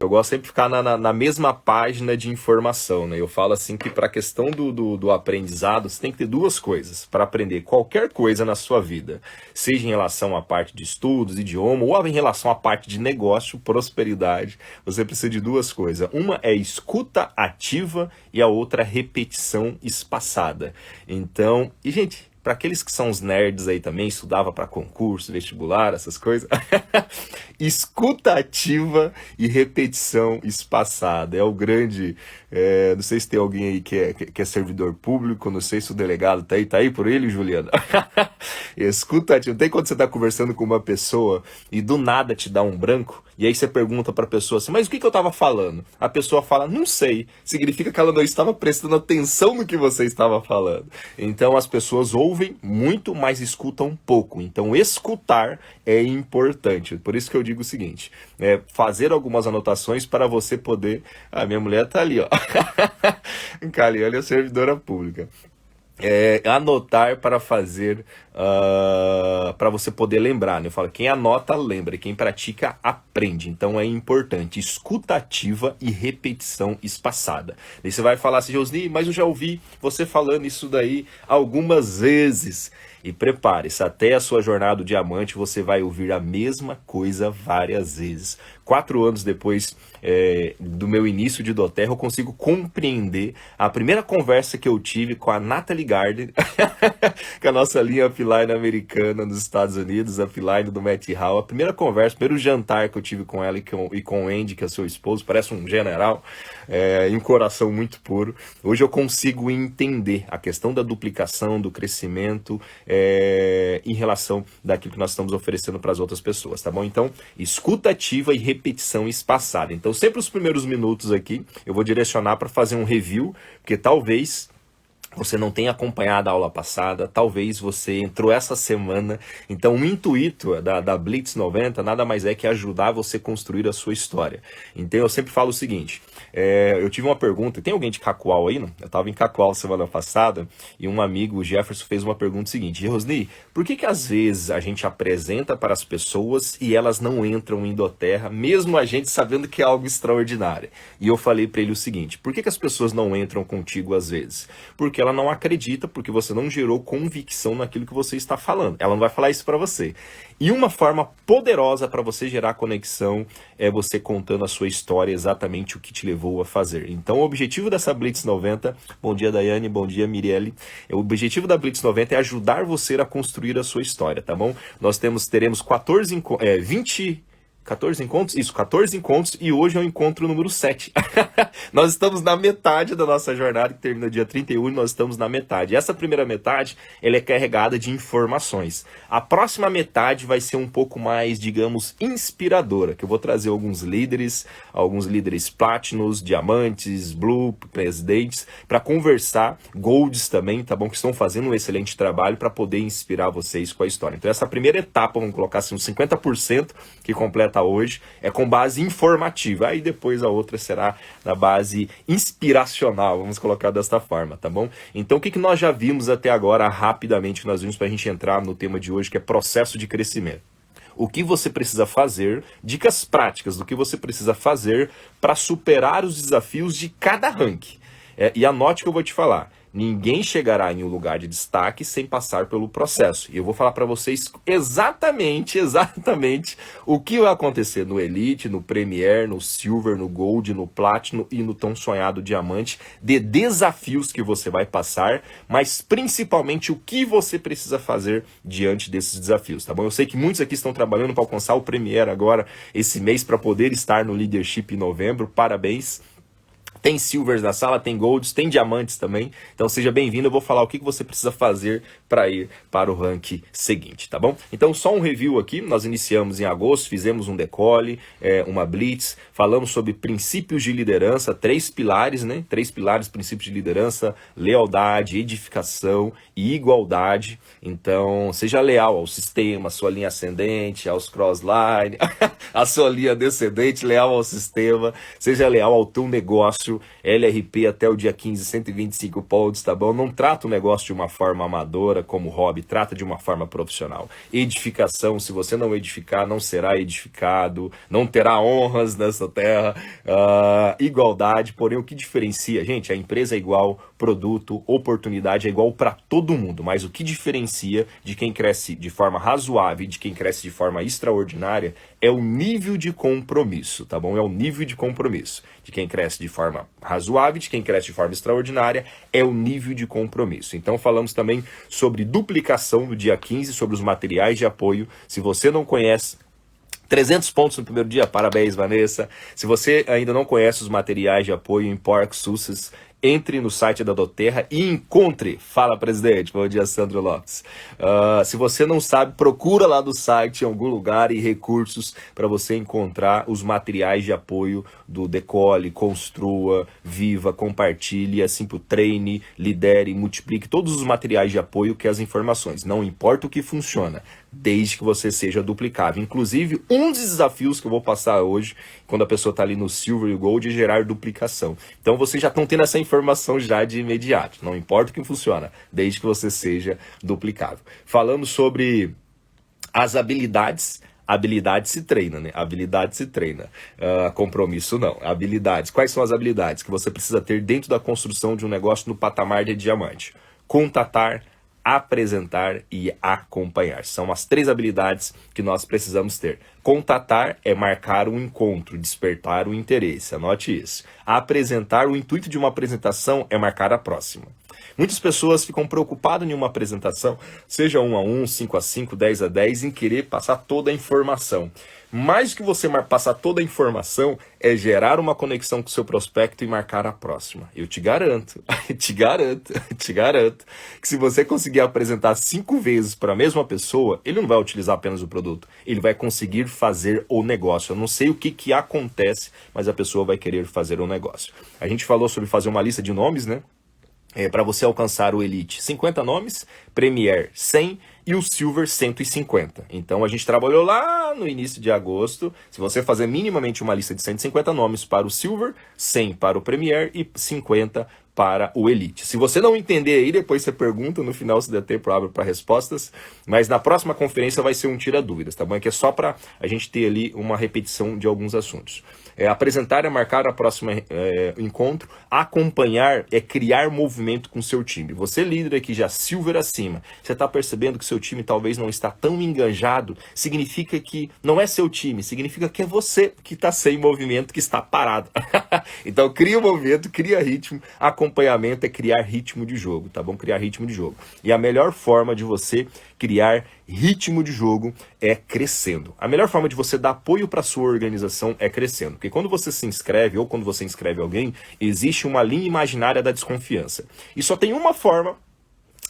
Eu gosto sempre de ficar na mesma página de informação, né? Eu falo assim que para a questão do aprendizado, você tem que ter duas coisas para aprender qualquer coisa na sua vida. Seja em relação à parte de estudos, idioma, ou em relação à parte de negócio, prosperidade. Você precisa de duas coisas. Uma é escuta ativa e a outra repetição espaçada. Então, e gente, para aqueles que são os nerds aí também, estudava para concurso, vestibular, essas coisas, escuta ativa e repetição espaçada. É o grande. Não sei se tem alguém aí que é servidor público, não sei se o delegado tá aí por ele, Juliana. Escuta ativa. Tem quando você tá conversando com uma pessoa e do nada te dá um branco, e aí você pergunta pra pessoa assim, mas o que eu tava falando? A pessoa fala, não sei. Significa que ela não estava prestando atenção no que você estava falando. Então as pessoas ouvem muito, mas escutam pouco. Então escutar é importante. Por isso que eu digo o seguinte, fazer algumas anotações para você poder... Ah, minha mulher tá ali, ó. Caliane é servidora pública. Anotar para fazer, para você poder lembrar, né? Eu falo, quem anota, lembra, quem pratica, aprende. Então é importante, escuta ativa e repetição espaçada. Daí você vai falar assim, Josni, mas eu já ouvi você falando isso daí algumas vezes. E prepare-se, até a sua jornada do diamante você vai ouvir a mesma coisa várias vezes. 4 anos depois do meu início de doTERRA, eu consigo compreender a primeira conversa que eu tive com a Natalie Garden, que é a nossa linha upline americana nos Estados Unidos, upline do Matt Hall. A primeira conversa, o primeiro jantar que eu tive com ela e com o Andy, que é seu esposo, parece um general, e um coração muito puro. Hoje eu consigo entender a questão da duplicação, do crescimento, em relação daquilo que nós estamos oferecendo para as outras pessoas, tá bom? Então, escuta ativa e repetição espaçada. Então, sempre os primeiros minutos aqui, eu vou direcionar para fazer um review, porque talvez você não tenha acompanhado a aula passada, talvez você entrou essa semana. Então o intuito da Blitz 90 nada mais é que ajudar você a construir a sua história. Então eu sempre falo o seguinte, eu tive uma pergunta, tem alguém de Cacoal aí? Não? Eu estava em Cacoal semana passada e um amigo, o Jefferson, fez uma pergunta seguinte, Rosni, por que às vezes a gente apresenta para as pessoas e elas não entram em doTERRA, mesmo a gente sabendo que é algo extraordinário? E eu falei para ele o seguinte, por que as pessoas não entram contigo às vezes? Porque ela não acredita, porque você não gerou convicção naquilo que você está falando. Ela não vai falar isso para você. E uma forma poderosa para você gerar conexão é você contando a sua história, exatamente o que te levou a fazer. Então o objetivo dessa Blitz 90, bom dia Daiane, bom dia Mirelle, o objetivo da Blitz 90 é ajudar você a construir a sua história, tá bom? Nós teremos 14 encontros? Isso, 14 encontros e hoje é o encontro número 7. Nós estamos na metade da nossa jornada, que termina dia 31, e nós estamos na metade. Essa primeira metade, ela é carregada de informações. A próxima metade vai ser um pouco mais, digamos, inspiradora, que eu vou trazer alguns líderes plátinos, diamantes, blue, presidentes, para conversar, golds também, tá bom? Que estão fazendo um excelente trabalho para poder inspirar vocês com a história. Então essa primeira etapa, vamos colocar assim, uns 50% que completa hoje, é com base informativa. Aí depois a outra será na base inspiracional, vamos colocar desta forma, tá bom? Então o que nós já vimos até agora, rapidamente, nós vimos para a gente entrar no tema de hoje, que é processo de crescimento. O que você precisa fazer, dicas práticas do que você precisa fazer para superar os desafios de cada ranking. E anote o que eu vou te falar. Ninguém chegará em um lugar de destaque sem passar pelo processo. E eu vou falar para vocês exatamente o que vai acontecer no Elite, no Premier, no Silver, no Gold, no Platinum e no tão sonhado Diamante, de desafios que você vai passar, mas principalmente o que você precisa fazer diante desses desafios, tá bom? Eu sei que muitos aqui estão trabalhando para alcançar o Premier agora, esse mês, para poder estar no Leadership em novembro. Parabéns! Tem silvers na sala, tem golds, tem diamantes também. Então seja bem-vindo, eu vou falar o que você precisa fazer para ir para o ranking seguinte, tá bom? Então só um review aqui, nós iniciamos em agosto, fizemos um decolle, uma blitz, falamos sobre princípios de liderança, 3 pilares, né? 3 pilares, princípios de liderança, lealdade, edificação e igualdade. Então seja leal ao sistema, à sua linha ascendente, aos crossline, à sua linha descendente, leal ao sistema, seja leal ao teu negócio, negócio, LRP até o dia 15, 125 pontos, tá bom? Não trata o negócio de uma forma amadora, como hobby, trata de uma forma profissional. Edificação, se você não edificar, não será edificado, não terá honras nessa terra. Igualdade, porém o que diferencia, gente, a empresa é igual, produto, oportunidade é igual para todo mundo, mas o que diferencia de quem cresce de forma razoável e de quem cresce de forma extraordinária é o nível de compromisso, tá bom? É o nível de compromisso. De quem cresce de forma razoável, de quem cresce de forma extraordinária, é o nível de compromisso. Então falamos também sobre duplicação no dia 15, sobre os materiais de apoio. Se você não conhece, 300 pontos no primeiro dia, parabéns, Vanessa. Se você ainda não conhece os materiais de apoio em Pork Success, entre no site da Doterra e encontre. Fala, presidente. Bom dia, Sandro Lopes. Se você não sabe, procura lá do site em algum lugar e recursos para você encontrar os materiais de apoio do Decole, Construa, Viva, Compartilhe, assim pro Treine, Lidere, Multiplique, todos os materiais de apoio que as informações. Não importa o que funciona, desde que você seja duplicável. Inclusive, um dos desafios que eu vou passar hoje, quando a pessoa está ali no Silver e Gold, é gerar duplicação. Então, vocês já estão tendo essa informação já de imediato. Não importa o que funciona, desde que você seja duplicável. Falando sobre as habilidades... Habilidade se treina, né? Habilidade se treina. Compromisso não. Habilidades. Quais são as habilidades que você precisa ter dentro da construção de um negócio no patamar de diamante? Contatar, apresentar e acompanhar. São as 3 habilidades que nós precisamos ter. Contatar é marcar um encontro, despertar o interesse. Anote isso. Apresentar, o intuito de uma apresentação é marcar a próxima. Muitas pessoas ficam preocupadas em uma apresentação, seja 1 a 1, 5 a 5, 10 a 10, em querer passar toda a informação. Mais do que você passar toda a informação, é gerar uma conexão com o seu prospecto e marcar a próxima. Eu te garanto, te garanto, que se você conseguir apresentar 5 vezes para a mesma pessoa, ele não vai utilizar apenas o produto, ele vai conseguir fazer o negócio. Eu não sei o que acontece, mas a pessoa vai querer fazer o negócio. A gente falou sobre fazer uma lista de nomes, né? Para você alcançar o Elite, 50 nomes, Premier 100 e o Silver 150. Então a gente trabalhou lá no início de agosto. Se você fazer minimamente uma lista de 150 nomes para o Silver, 100 para o Premier e 50 para o Elite. Se você não entender aí, depois você pergunta, no final se der tempo eu abro para respostas, mas na próxima conferência vai ser um tira-dúvidas, tá bom? É que é só para a gente ter ali uma repetição de alguns assuntos. Apresentar é marcar a próxima encontro, acompanhar é criar movimento com o seu time. Você líder aqui já Silver acima, você está percebendo que seu time talvez não está tão enganjado, significa que não é seu time, significa que é você que está sem movimento, que está parado. Então cria movimento, cria ritmo, acompanhamento é criar ritmo de jogo, tá bom? Criar ritmo de jogo. E a melhor forma de você criar ritmo de jogo é crescendo. A melhor forma de você dar apoio para sua organização é crescendo. Porque quando você se inscreve ou quando você inscreve alguém, existe uma linha imaginária da desconfiança. E só tem uma forma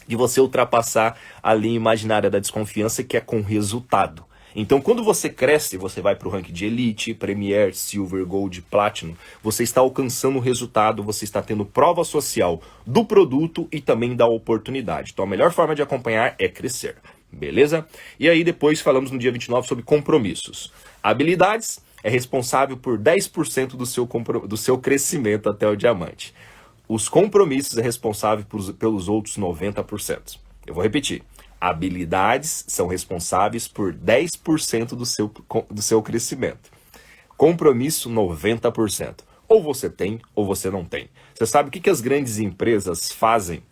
de você ultrapassar a linha imaginária da desconfiança, que é com resultado. Então, quando você cresce, você vai para o ranking de Elite, Premier, Silver, Gold, Platinum, você está alcançando o resultado, você está tendo prova social do produto e também da oportunidade. Então, a melhor forma de acompanhar é crescer, beleza? E aí, depois falamos no dia 29 sobre compromissos. Habilidades é responsável por 10% do seu crescimento até o diamante. Os compromissos é responsável pelos outros 90%. Eu vou repetir. Habilidades são responsáveis por 10% do seu crescimento. Compromisso, 90%. Ou você tem, ou você não tem. Você sabe o que as grandes empresas fazem?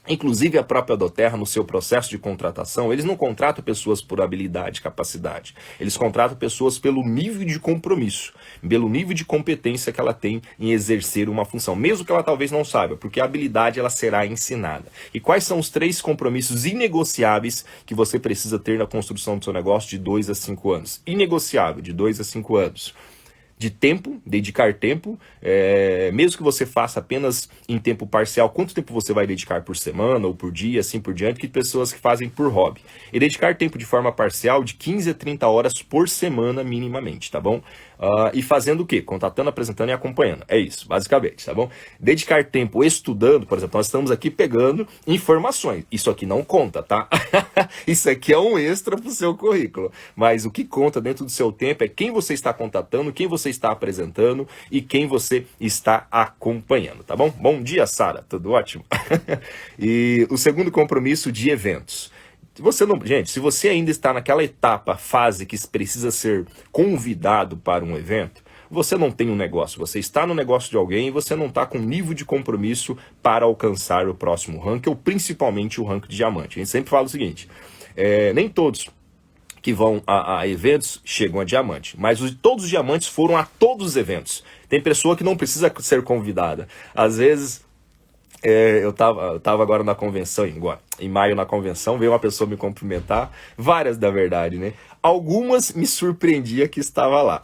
Inclusive a própria Doterra, no seu processo de contratação, eles não contratam pessoas por habilidade e capacidade. Eles contratam pessoas pelo nível de compromisso, pelo nível de competência que ela tem em exercer uma função, mesmo que ela talvez não saiba, porque a habilidade ela será ensinada. E quais são os 3 compromissos inegociáveis que você precisa ter na construção do seu negócio de 2 a 5 anos? Inegociável, de 2 a 5 anos. De tempo, dedicar tempo, mesmo que você faça apenas em tempo parcial, quanto tempo você vai dedicar por semana ou por dia, assim por diante, que pessoas que fazem por hobby. E dedicar tempo de forma parcial de 15 a 30 horas por semana minimamente, tá bom? E fazendo o quê? Contatando, apresentando e acompanhando. É isso, basicamente, tá bom? Dedicar tempo estudando, por exemplo, nós estamos aqui pegando informações. Isso aqui não conta, tá? Isso aqui é um extra para o seu currículo. Mas o que conta dentro do seu tempo é quem você está contatando, quem você está apresentando e quem você está acompanhando, tá bom? Bom dia, Sara. Tudo ótimo? E o segundo compromisso de eventos. Você não, gente, se você ainda está naquela etapa, fase que precisa ser convidado para um evento, você não tem um negócio, você está no negócio de alguém e você não está com nível de compromisso para alcançar o próximo ranking, ou principalmente o ranking de diamante. A gente sempre fala o seguinte, nem todos que vão a eventos chegam a diamante, mas todos os diamantes foram a todos os eventos. Tem pessoa que não precisa ser convidada. Às vezes, eu tava agora na convenção, em maio na convenção, veio uma pessoa me cumprimentar, várias da verdade, né? Algumas me surpreendia que estava lá.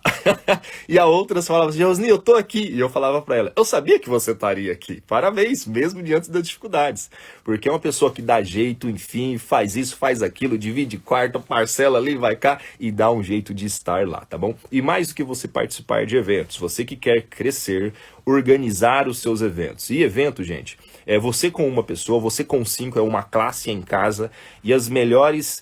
E a outras falavam assim, Rosni, eu tô aqui. E eu falava para ela, eu sabia que você estaria aqui. Parabéns, mesmo diante das dificuldades. Porque é uma pessoa que dá jeito, enfim, faz isso, faz aquilo, divide quarto, parcela ali, vai cá e dá um jeito de estar lá, tá bom? E mais do que você participar de eventos, você que quer crescer, organizar os seus eventos. E evento, gente, é você com uma pessoa, você com 5 é uma classe em casa e as melhores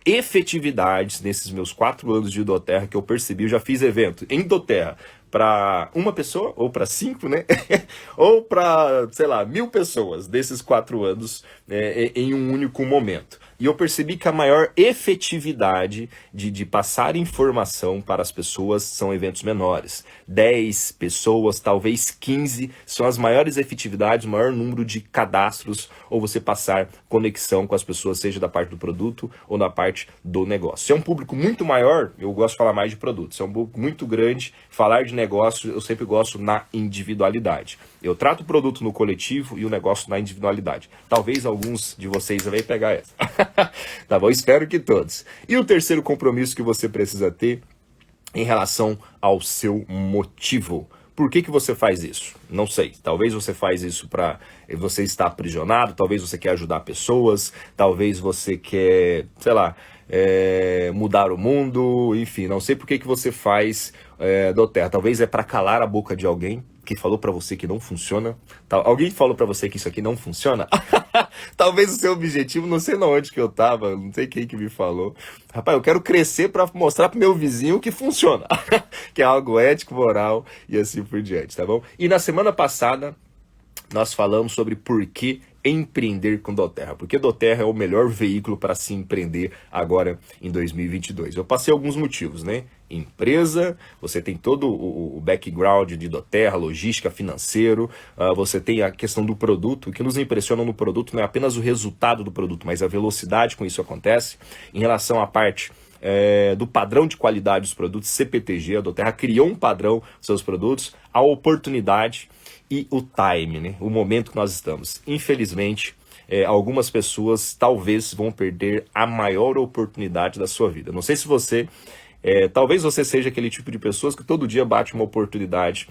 efetividades nesses meus 4 anos de doTERRA que eu percebi, eu já fiz evento em doTERRA para uma pessoa, ou para 5, né? Ou para, sei lá, 1000 pessoas desses 4 anos em um único momento. E eu percebi que a maior efetividade de passar informação para as pessoas são eventos menores. 10 pessoas, talvez 15, são as maiores efetividades, o maior número de cadastros, ou você passar conexão com as pessoas, seja da parte do produto ou da parte do negócio. Se é um público muito maior, eu gosto de falar mais de produto. Se é um público muito grande, falar de negócio, eu sempre gosto na individualidade. Eu trato o produto no coletivo e o negócio na individualidade. Talvez alguns de vocês vão pegar essa. Tá bom? Espero que todos. E o terceiro compromisso que você precisa ter em relação ao seu motivo. Por que você faz isso? Não sei. Talvez você faz isso para você estar aprisionado, talvez você quer ajudar pessoas, talvez você quer, sei lá, mudar o mundo, enfim, não sei por que você faz doTERRA. Talvez é para calar a boca de alguém que falou para você que não funciona. Alguém falou para você que isso aqui não funciona? Talvez o seu objetivo, não sei onde que eu tava, não sei quem que me falou. Rapaz, eu quero crescer para mostrar pro meu vizinho que funciona. Que é algo ético, moral e assim por diante, tá bom? E na semana passada, nós falamos sobre por que empreender com doTERRA, porque doTERRA é o melhor veículo para se empreender agora em 2022. Eu passei alguns motivos, né? Empresa, você tem todo o background de doTERRA, logística, financeiro, você tem a questão do produto. O que nos impressiona no produto não é apenas o resultado do produto, mas a velocidade com isso acontece. Em relação à parte do padrão de qualidade dos produtos, CPTG, a doTERRA criou um padrão dos seus produtos, a oportunidade e o time, né? O momento que nós estamos. Infelizmente, algumas pessoas talvez vão perder a maior oportunidade da sua vida. Não sei se você... talvez você seja aquele tipo de pessoas que todo dia bate uma oportunidade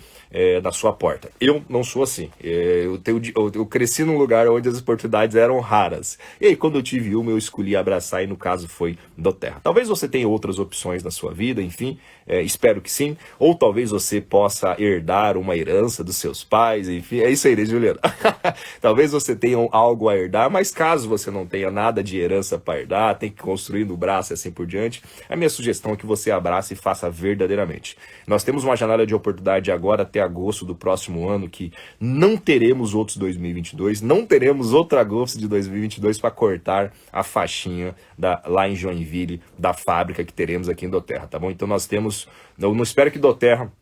na sua porta. Eu não sou assim. Eu cresci num lugar onde as oportunidades eram raras. E aí, quando eu tive uma, eu escolhi abraçar e no caso foi doTERRA. Talvez você tenha outras opções na sua vida, enfim, espero que sim. Ou talvez você possa herdar uma herança dos seus pais, enfim. É isso aí, né, Juliana? Talvez você tenha algo a herdar, mas caso você não tenha nada de herança para herdar, tem que construir no braço e assim por diante, a minha sugestão é que você abrace e faça verdadeiramente. Nós temos uma janela de oportunidade agora até agosto do próximo ano que não teremos outros 2022, não teremos outro agosto de 2022 para cortar a faixinha lá em Joinville, da fábrica que teremos aqui em doTERRA, tá bom? Então nós temos, eu não espero que doTERRA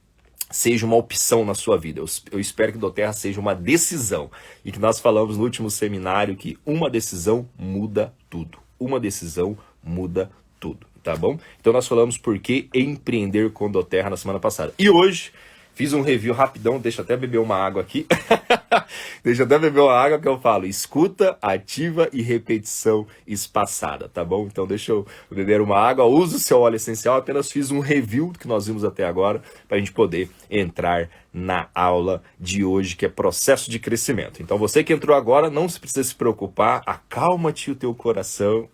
seja uma opção na sua vida, eu espero que doTERRA seja uma decisão, e que nós falamos no último seminário que uma decisão muda tudo, uma decisão muda tudo. Tá bom? Então nós falamos por que empreender com doTERRA na semana passada. E hoje fiz um review rapidão, deixa eu até beber uma água aqui. Deixa eu até beber uma água que eu falo. Escuta, ativa e repetição espaçada, tá bom? Então deixa eu beber uma água, usa o seu óleo essencial, apenas fiz um review do que nós vimos até agora, para a gente poder entrar na aula de hoje, que é processo de crescimento. Então você que entrou agora, não precisa se preocupar, acalma-te o teu coração,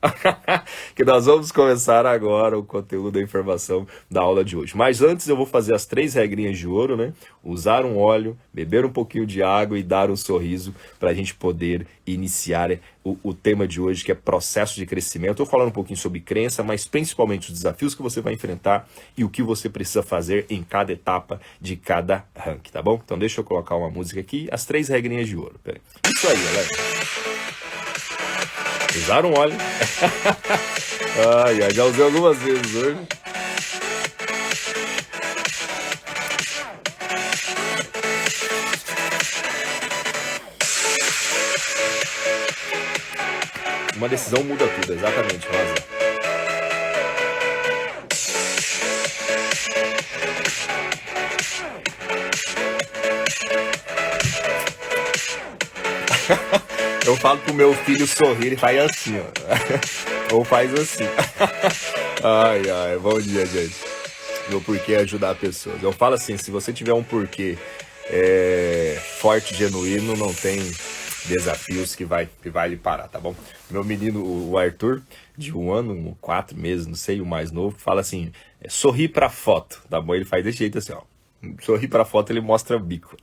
que nós vamos começar agora o conteúdo, a informação da aula de hoje. Mas antes eu vou fazer as 3 regrinhas de ouro, né? Usar um óleo, beber um pouquinho de água, água e dar um sorriso para a gente poder iniciar o tema de hoje, que é processo de crescimento. Estou falando um pouquinho sobre crença, mas principalmente os desafios que você vai enfrentar e o que você precisa fazer em cada etapa de cada ranking, tá bom? Então deixa eu colocar uma música aqui, as 3 regrinhas de ouro. Pera aí. Isso aí, galera. Usaram óleo. Ai, já usei algumas vezes hoje. Uma decisão muda tudo, exatamente, Rosa. Eu falo pro meu filho sorrir, ele faz assim, ó. Ou faz assim. Ai, bom dia, gente. Meu porquê é ajudar pessoas. Eu falo assim, se você tiver um porquê forte, genuíno, não tem desafios que vai lhe parar, tá bom? Meu menino, o Arthur, de 1 ano, 4 meses, não sei, o mais novo, fala assim, sorri pra foto, tá bom? Ele faz desse jeito assim, ó. Sorri pra foto, ele mostra o bico.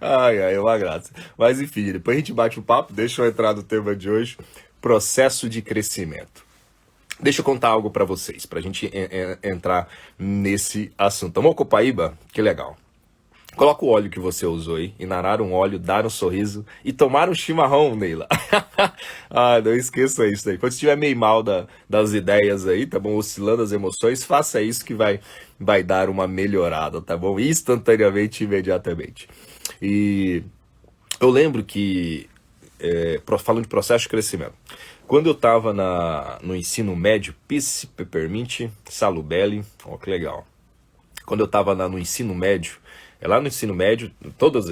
Ai, é uma graça. Mas enfim, depois a gente bate o papo, deixa eu entrar no tema de hoje, processo de crescimento. Deixa eu contar algo pra vocês, pra gente entrar nesse assunto. Tomou copaíba? Que legal. Coloca o óleo que você usou aí, inarar um óleo, dar um sorriso e tomar um chimarrão, Neila. Não esqueça isso aí. Quando estiver meio mal das ideias aí, tá bom? Oscilando as emoções, faça isso que vai dar uma melhorada, tá bom? Instantaneamente, imediatamente. E eu lembro que, falando de processo de crescimento, quando eu estava no ensino médio, Peace, Peppermint, Salubelli, ó que legal. Quando eu estava no ensino médio, lá no ensino médio,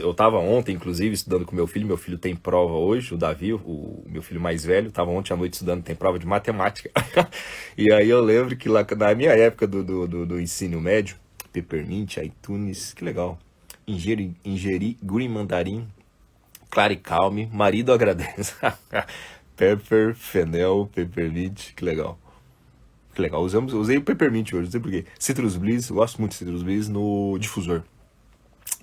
eu estava ontem, inclusive, estudando com meu filho tem prova hoje, o Davi, o meu filho mais velho, estava ontem à noite estudando, tem prova de matemática. E aí eu lembro que lá na minha época do ensino médio, Peppermint, iTunes, que legal, ingeri green mandarim, claricalme, marido agradece, pepper, fennel, peppermint, que legal. Que legal, usei o Peppermint hoje, não sei porquê. Citrus Bliss, eu gosto muito de Citrus Bliss no difusor.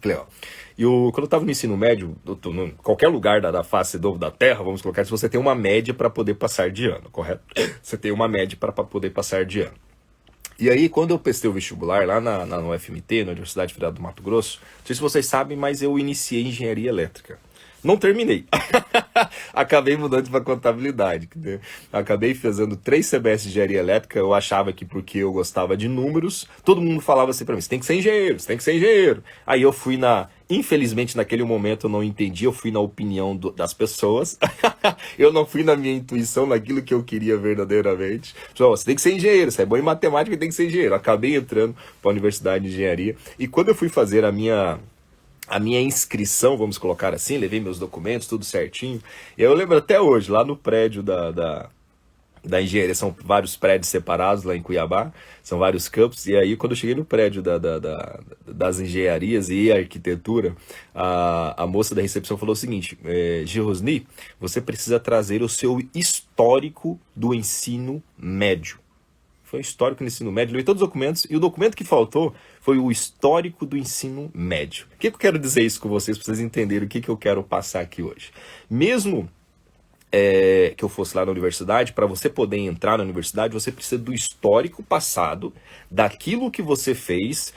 Que legal. E quando eu tava no ensino médio, em qualquer lugar da face da Terra, vamos colocar, se você tem uma média para poder passar de ano, correto? Você tem uma média para poder passar de ano. E aí, quando eu prestei o vestibular lá no UFMT, na Universidade Federal do Mato Grosso, não sei se vocês sabem, mas eu iniciei engenharia elétrica. Não terminei. Acabei mudando para contabilidade. Né? Acabei fazendo 3 semestres de engenharia elétrica. Eu achava que porque eu gostava de números, todo mundo falava assim para mim, você tem que ser engenheiro, você tem que ser engenheiro. Aí eu fui infelizmente naquele momento eu não entendi, eu fui na opinião das pessoas. Eu não fui na minha intuição, naquilo que eu queria verdadeiramente. Pessoal, você tem que ser engenheiro, você é bom em matemática e tem que ser engenheiro. Acabei entrando para a Universidade de Engenharia. E quando eu fui fazer a minha inscrição, vamos colocar assim, levei meus documentos, tudo certinho. E eu lembro até hoje, lá no prédio da engenharia, são vários prédios separados lá em Cuiabá, são vários campos, e aí quando eu cheguei no prédio das engenharias e arquitetura, a moça da recepção falou o seguinte, Girosni, você precisa trazer o seu histórico do ensino médio. Foi histórico no ensino médio, levei todos os documentos, e o documento que faltou foi o histórico do ensino médio. O que eu quero dizer isso com vocês, para vocês entenderem o que eu quero passar aqui hoje? Mesmo que eu fosse lá na universidade, para você poder entrar na universidade, você precisa do histórico passado, daquilo que você fez,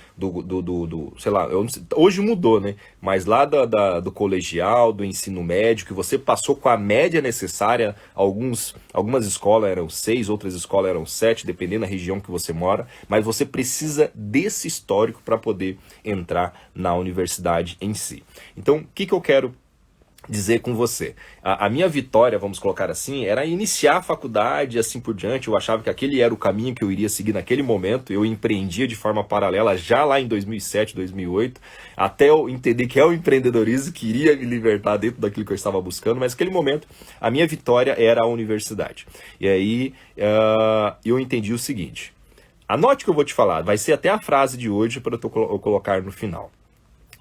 sei lá, hoje mudou, né? Mas lá do colegial, do ensino médio, que você passou com a média necessária, algumas escolas eram 6, outras escolas eram 7, dependendo da região que você mora, mas você precisa desse histórico para poder entrar na universidade em si. Então, o que eu quero dizer com você? A minha vitória, vamos colocar assim, era iniciar a faculdade e assim por diante. Eu achava que aquele era o caminho que eu iria seguir naquele momento. Eu empreendia de forma paralela já lá em 2007, 2008, até eu entender que é o empreendedorismo que iria me libertar dentro daquilo que eu estava buscando, mas naquele momento a minha vitória era a universidade. E aí eu entendi o seguinte, anote o que eu vou te falar, vai ser até a frase de hoje para eu colocar no final.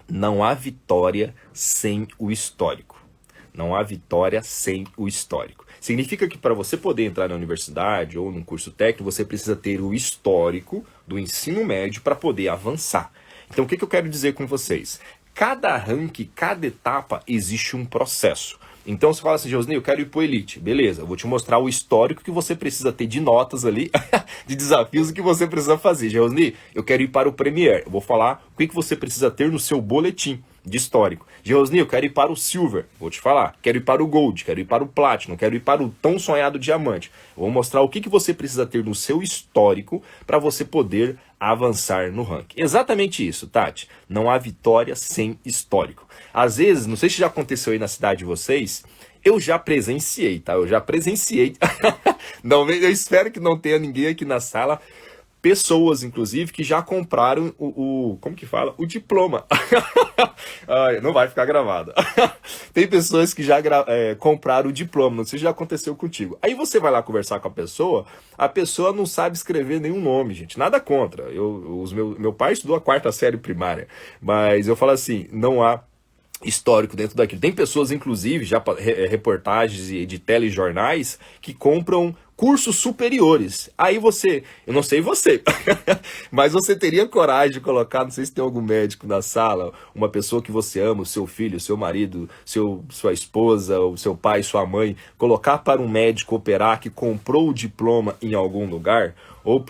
Não há vitória sem o histórico. Não há vitória sem o histórico. Significa que para você poder entrar na universidade ou num curso técnico, você precisa ter o histórico do ensino médio para poder avançar. Então, o que eu quero dizer com vocês? Cada ranking, cada etapa, existe um processo. Então você fala assim, Josney, eu quero ir pro Elite. Beleza, eu vou te mostrar o histórico que você precisa ter de notas ali, de desafios que você precisa fazer. Josney, eu quero ir para o Premier. Eu vou falar o que você precisa ter no seu boletim de histórico. Josney, eu quero ir para o Silver. Vou te falar. Quero ir para o Gold, quero ir para o Platinum, quero ir para o tão sonhado Diamante. Eu vou mostrar o que você precisa ter no seu histórico para você poder avançar no ranking. Exatamente isso, Tati. Não há vitória sem histórico. Às vezes, não sei se já aconteceu aí na cidade de vocês, eu já presenciei, tá? Eu já presenciei. Não, eu espero que não tenha ninguém aqui na sala. Pessoas, inclusive, que já compraram como que fala? O diploma. Ai, não vai ficar gravado. Tem pessoas que já compraram o diploma, não sei se já aconteceu contigo. Aí você vai lá conversar com a pessoa não sabe escrever nenhum nome, gente. Nada contra. Meu pai estudou a 4ª série primária, mas eu falo assim, não há histórico dentro daquilo. Tem pessoas, inclusive, já reportagens de telejornais que compram cursos superiores. Aí eu não sei você, mas você teria coragem de colocar, não sei se tem algum médico na sala, uma pessoa que você ama, o seu filho, o seu marido, sua esposa, o seu pai, sua mãe, colocar para um médico operar que comprou o diploma em algum lugar? Ou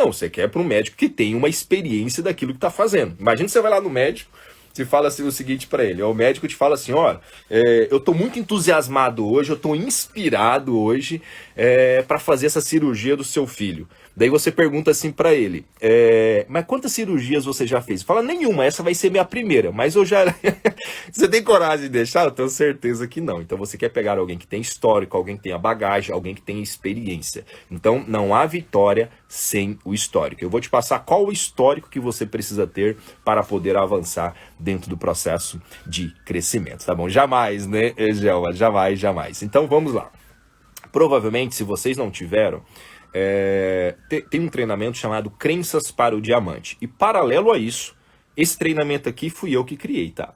você quer para um médico que tem uma experiência daquilo que está fazendo. Imagina que você vai lá no médico, você fala assim, o seguinte para ele, o médico te fala assim, olha, eu tô muito entusiasmado hoje, eu tô inspirado hoje para fazer essa cirurgia do seu filho. Daí você pergunta assim para ele, mas quantas cirurgias você já fez? Fala, nenhuma, essa vai ser minha primeira, mas eu já... Você tem coragem de deixar? Eu tenho certeza que não. Então você quer pegar alguém que tem histórico, alguém que tenha bagagem, alguém que tenha experiência. Então não há vitória sem o histórico. Eu vou te passar qual o histórico que você precisa ter para poder avançar dentro do processo de crescimento, tá bom? Jamais, né, Gelma? Jamais, jamais. Então vamos lá. Provavelmente, se vocês não tiveram, tem um treinamento chamado Crenças para o Diamante. E paralelo a isso, esse treinamento aqui fui eu que criei, tá?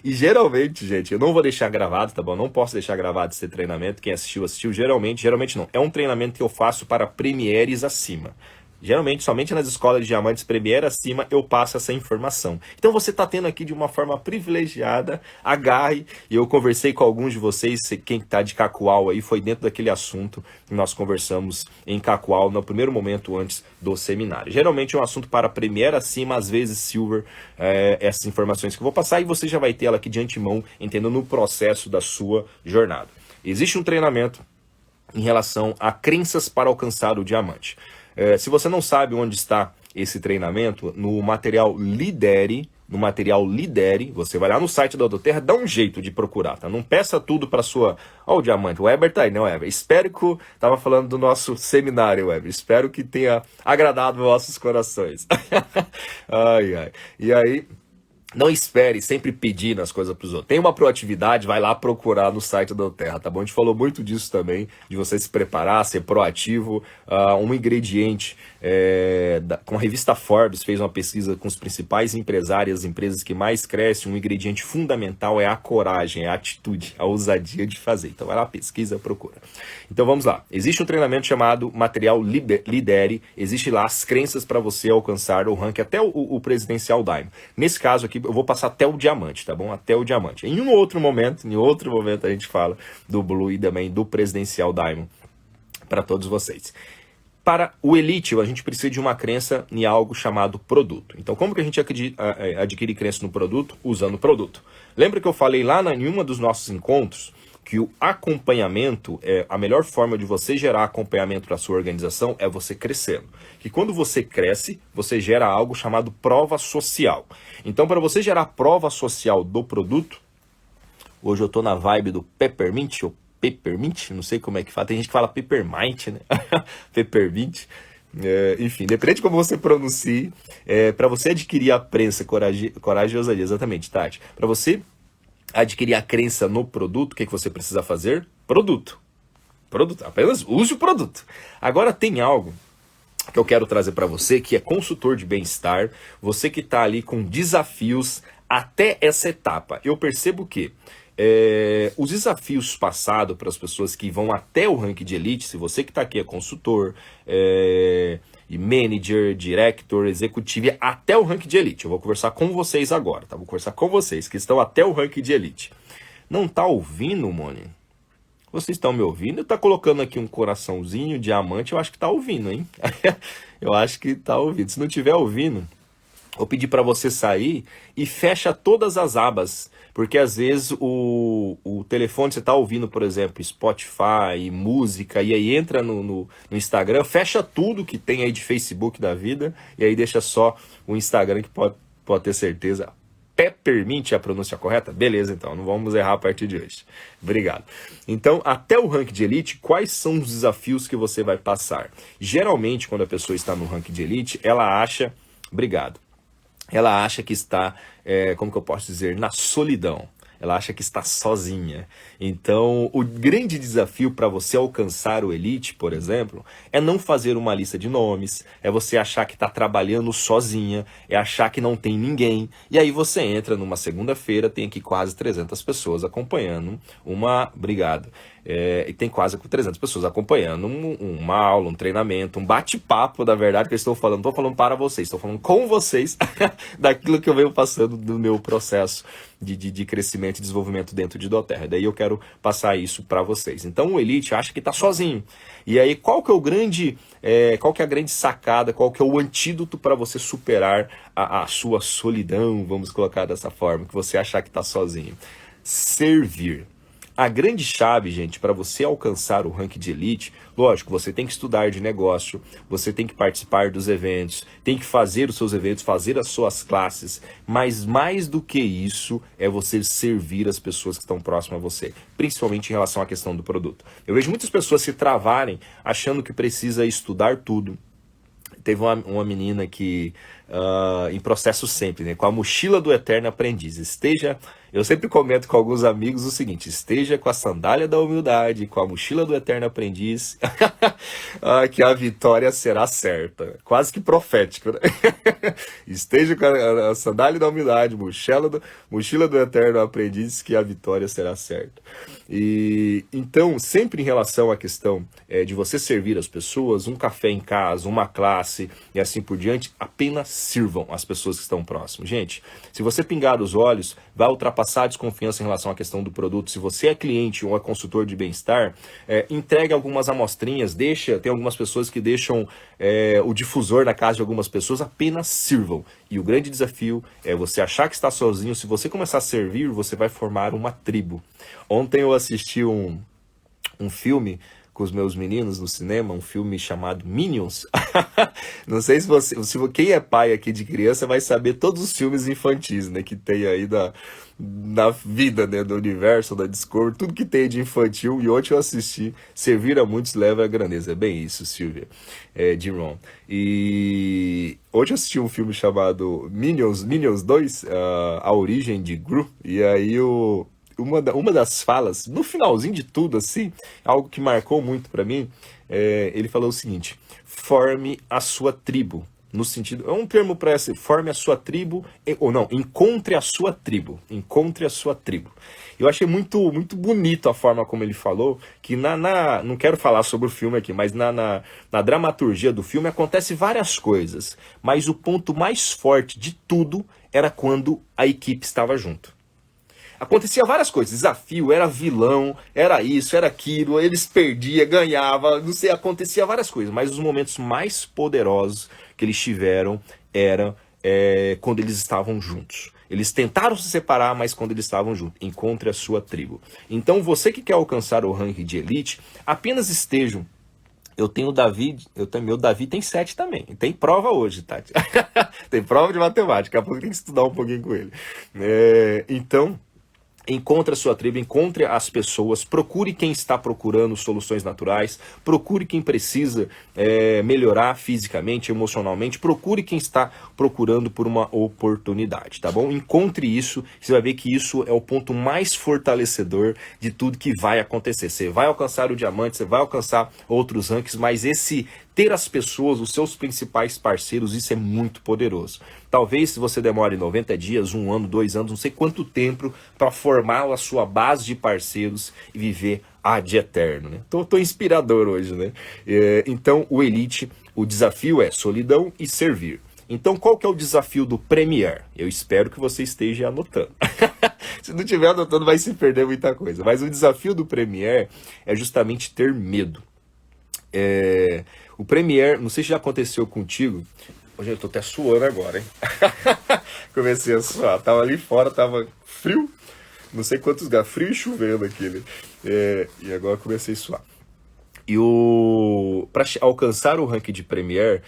E geralmente, gente, eu não vou deixar gravado, tá bom? Não posso deixar gravado esse treinamento. Quem assistiu, assistiu. Geralmente não. É um treinamento que eu faço para premieres acima. Geralmente, somente nas escolas de diamantes Premier acima, eu passo essa informação. Então você está tendo aqui de uma forma privilegiada, agarre, e eu conversei com alguns de vocês, quem está de Cacoal aí, foi dentro daquele assunto que nós conversamos em Cacoal no primeiro momento antes do seminário. Geralmente é um assunto para Premier acima, às vezes Silver, essas informações que eu vou passar, e você já vai ter ela aqui de antemão, entendendo no processo da sua jornada. Existe um treinamento em relação a crenças para alcançar o diamante. Se você não sabe onde está esse treinamento, no material Lidere, você vai lá no site da Autoterra, dá um jeito de procurar, tá? Não peça tudo para sua... Ó, o diamante, o Weber tá aí, né, Weber? Espero que... Tava falando do nosso seminário, Weber. Espero que tenha agradado nossos corações. Ai. E aí... Não espere sempre pedir as coisas para os outros. Tem uma proatividade, vai lá procurar no site da Terra, tá bom? A gente falou muito disso também, de você se preparar, ser proativo. Um ingrediente, com a revista Forbes, fez uma pesquisa com os principais empresários, as empresas que mais crescem. Um ingrediente fundamental é a coragem, é a atitude, a ousadia de fazer. Então vai lá, pesquisa, procura. Então vamos lá. Existe um treinamento chamado Material Lidere. Existe lá as crenças para você alcançar o ranking até o Presidencial Diamond. Nesse caso aqui, eu vou passar até o diamante, tá bom? Até o diamante. Em outro momento a gente fala do Blue e também do Presidencial Diamond para todos vocês. Para o Elite, a gente precisa de uma crença em algo chamado produto. Então, como que a gente adquire crença no produto? Usando o produto. Lembra que eu falei lá em uma dos nossos encontros que o acompanhamento, a melhor forma de você gerar acompanhamento para a sua organização é você crescendo. Que quando você cresce, você gera algo chamado prova social. Então, para você gerar prova social do produto, hoje eu estou na vibe do Peppermint, ou Peppermint, não sei como é que fala, tem gente que fala Peppermint, né? Peppermint. Enfim, depende de como você pronuncie, para você adquirir a crença, coragem e ousadia, exatamente, Tati. Para você adquirir a crença no produto, o que você precisa fazer? Produto, apenas use o produto. Agora tem algo que eu quero trazer para você, que é consultor de bem-estar, você que está ali com desafios até essa etapa. Eu percebo que os desafios passados para as pessoas que vão até o ranking de elite, se você que está aqui é consultor, de manager, director, executivo, até o ranking de elite. Eu vou conversar com vocês agora, tá? Vou conversar com vocês que estão até o ranking de elite. Não tá ouvindo, Moni? Vocês estão me ouvindo? Tá colocando aqui um coraçãozinho, diamante, eu acho que tá ouvindo, hein? Eu acho que tá ouvindo. Se não tiver ouvindo, vou pedir para você sair e fecha todas as abas, porque às vezes o telefone você está ouvindo, por exemplo, Spotify, música, e aí entra no Instagram, fecha tudo que tem aí de Facebook da vida, e aí deixa só o Instagram, que pode ter certeza. Peppermint é a pronúncia correta? Beleza, então, não vamos errar a partir de hoje. Obrigado. Então, até o ranking de elite, quais são os desafios que você vai passar? Geralmente, quando a pessoa está no ranking de elite, ela acha... Obrigado. Ela acha que está, como que eu posso dizer, na solidão. Ela acha que está sozinha. Então, o grande desafio para você alcançar o elite, por exemplo, é não fazer uma lista de nomes, é você achar que está trabalhando sozinha, é achar que não tem ninguém. E aí você entra numa segunda-feira, tem aqui quase 300 pessoas acompanhando Obrigado. E tem quase 300 pessoas acompanhando uma aula, um treinamento, um bate-papo, da verdade, que eu estou falando. Não estou falando para vocês, estou falando com vocês daquilo que eu venho passando do meu processo de crescimento e desenvolvimento dentro de doTERRA. Daí eu quero passar isso para vocês. Então o elite acha que está sozinho. E aí qual que é a grande sacada, qual que é o antídoto para você superar a sua solidão, vamos colocar dessa forma, que você achar que está sozinho? Servir. A grande chave, gente, para você alcançar o ranking de elite, lógico, você tem que estudar de negócio, você tem que participar dos eventos, tem que fazer os seus eventos, fazer as suas classes, mas mais do que isso é você servir as pessoas que estão próximas a você, principalmente em relação à questão do produto. Eu vejo muitas pessoas se travarem achando que precisa estudar tudo. Teve uma menina que, em processo sempre, né, com a mochila do eterno aprendiz, eu sempre comento com alguns amigos o seguinte: esteja com a sandália da humildade, com a mochila do eterno aprendiz, que a vitória será certa. Quase que profético, né? Esteja com a sandália da humildade, mochila do eterno aprendiz, que a vitória será certa. E então, sempre em relação à questão de você servir as pessoas, um café em casa, uma classe e assim por diante, apenas sirvam as pessoas que estão próximas. Gente, se você pingar os olhos, vai ultrapassar a desconfiança em relação à questão do produto. Se você é cliente ou é consultor de bem-estar, entregue algumas amostrinhas, tem algumas pessoas que deixam o difusor na casa de algumas pessoas, apenas sirvam. E o grande desafio é você achar que está sozinho. Se você começar a servir, você vai formar uma tribo. Ontem eu assisti um filme com os meus meninos no cinema, um filme chamado Minions. Não sei se quem é pai aqui de criança vai saber todos os filmes infantis, né, que tem aí na vida, né, do universo, da Discovery, tudo que tem de infantil. E ontem eu assisti Servir a Muitos Leva à Grandeza. É bem isso, Silvia, de Ron. E hoje eu assisti um filme chamado Minions 2, A Origem de Gru, e aí uma das falas, no finalzinho de tudo, assim, algo que marcou muito para mim, ele falou o seguinte: forme a sua tribo. No sentido, é um termo para essa, forme a sua tribo, ou não, encontre a sua tribo. Encontre a sua tribo. Eu achei muito, muito bonito a forma como ele falou, que não quero falar sobre o filme aqui, mas na dramaturgia do filme acontece várias coisas, mas o ponto mais forte de tudo era quando a equipe estava junto. Acontecia várias coisas, desafio, era vilão, era isso, era aquilo, eles perdiam, ganhavam, não sei, acontecia várias coisas, mas os momentos mais poderosos que eles tiveram eram quando eles estavam juntos. Eles tentaram se separar, mas quando eles estavam juntos. Encontre a sua tribo. Então você que quer alcançar o ranking de elite, apenas estejam. Eu tenho o Davi, meu Davi tem 7 também. Tem prova hoje, Tati. Tem prova de matemática, daqui a pouco tem que estudar um pouquinho com ele. Então, encontre a sua tribo, encontre as pessoas, procure quem está procurando soluções naturais, procure quem precisa melhorar fisicamente, emocionalmente, procure quem está procurando por uma oportunidade, tá bom? Encontre isso, você vai ver que isso é o ponto mais fortalecedor de tudo que vai acontecer. Você vai alcançar o diamante, você vai alcançar outros rankings, mas esse Ter as pessoas, os seus principais parceiros, isso é muito poderoso. Talvez se você demore 90 dias, 1 ano, 2 anos, não sei quanto tempo para formar a sua base de parceiros e viver ad eterno, né? Tô inspirador hoje, né? Então, o Elite, o desafio é solidão e servir. Então, qual que é o desafio do Premier? Eu espero que você esteja anotando. Se não estiver anotando, vai se perder muita coisa. Mas o desafio do Premier é justamente ter medo. O Premier, não sei se já aconteceu contigo. Hoje eu tô até suando agora, hein? Comecei a suar. Tava ali fora, tava frio. Não sei quantos graus, frio e chovendo aqui, né? E agora comecei a suar. Para alcançar o ranking de Premier,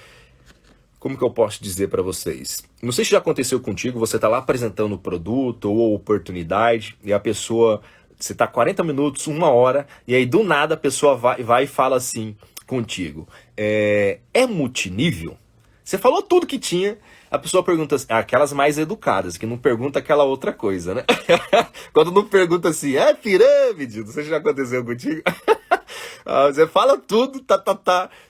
como que eu posso dizer para vocês? Não sei se já aconteceu contigo, você tá lá apresentando o produto ou oportunidade e a pessoa, você tá 40 minutos, 1 hora, e aí do nada a pessoa vai e fala assim contigo, é multinível? Você falou tudo que tinha, a pessoa pergunta assim, aquelas mais educadas, que não pergunta aquela outra coisa, né? Quando não pergunta assim, é pirâmide, não sei se já aconteceu contigo. Você fala tudo,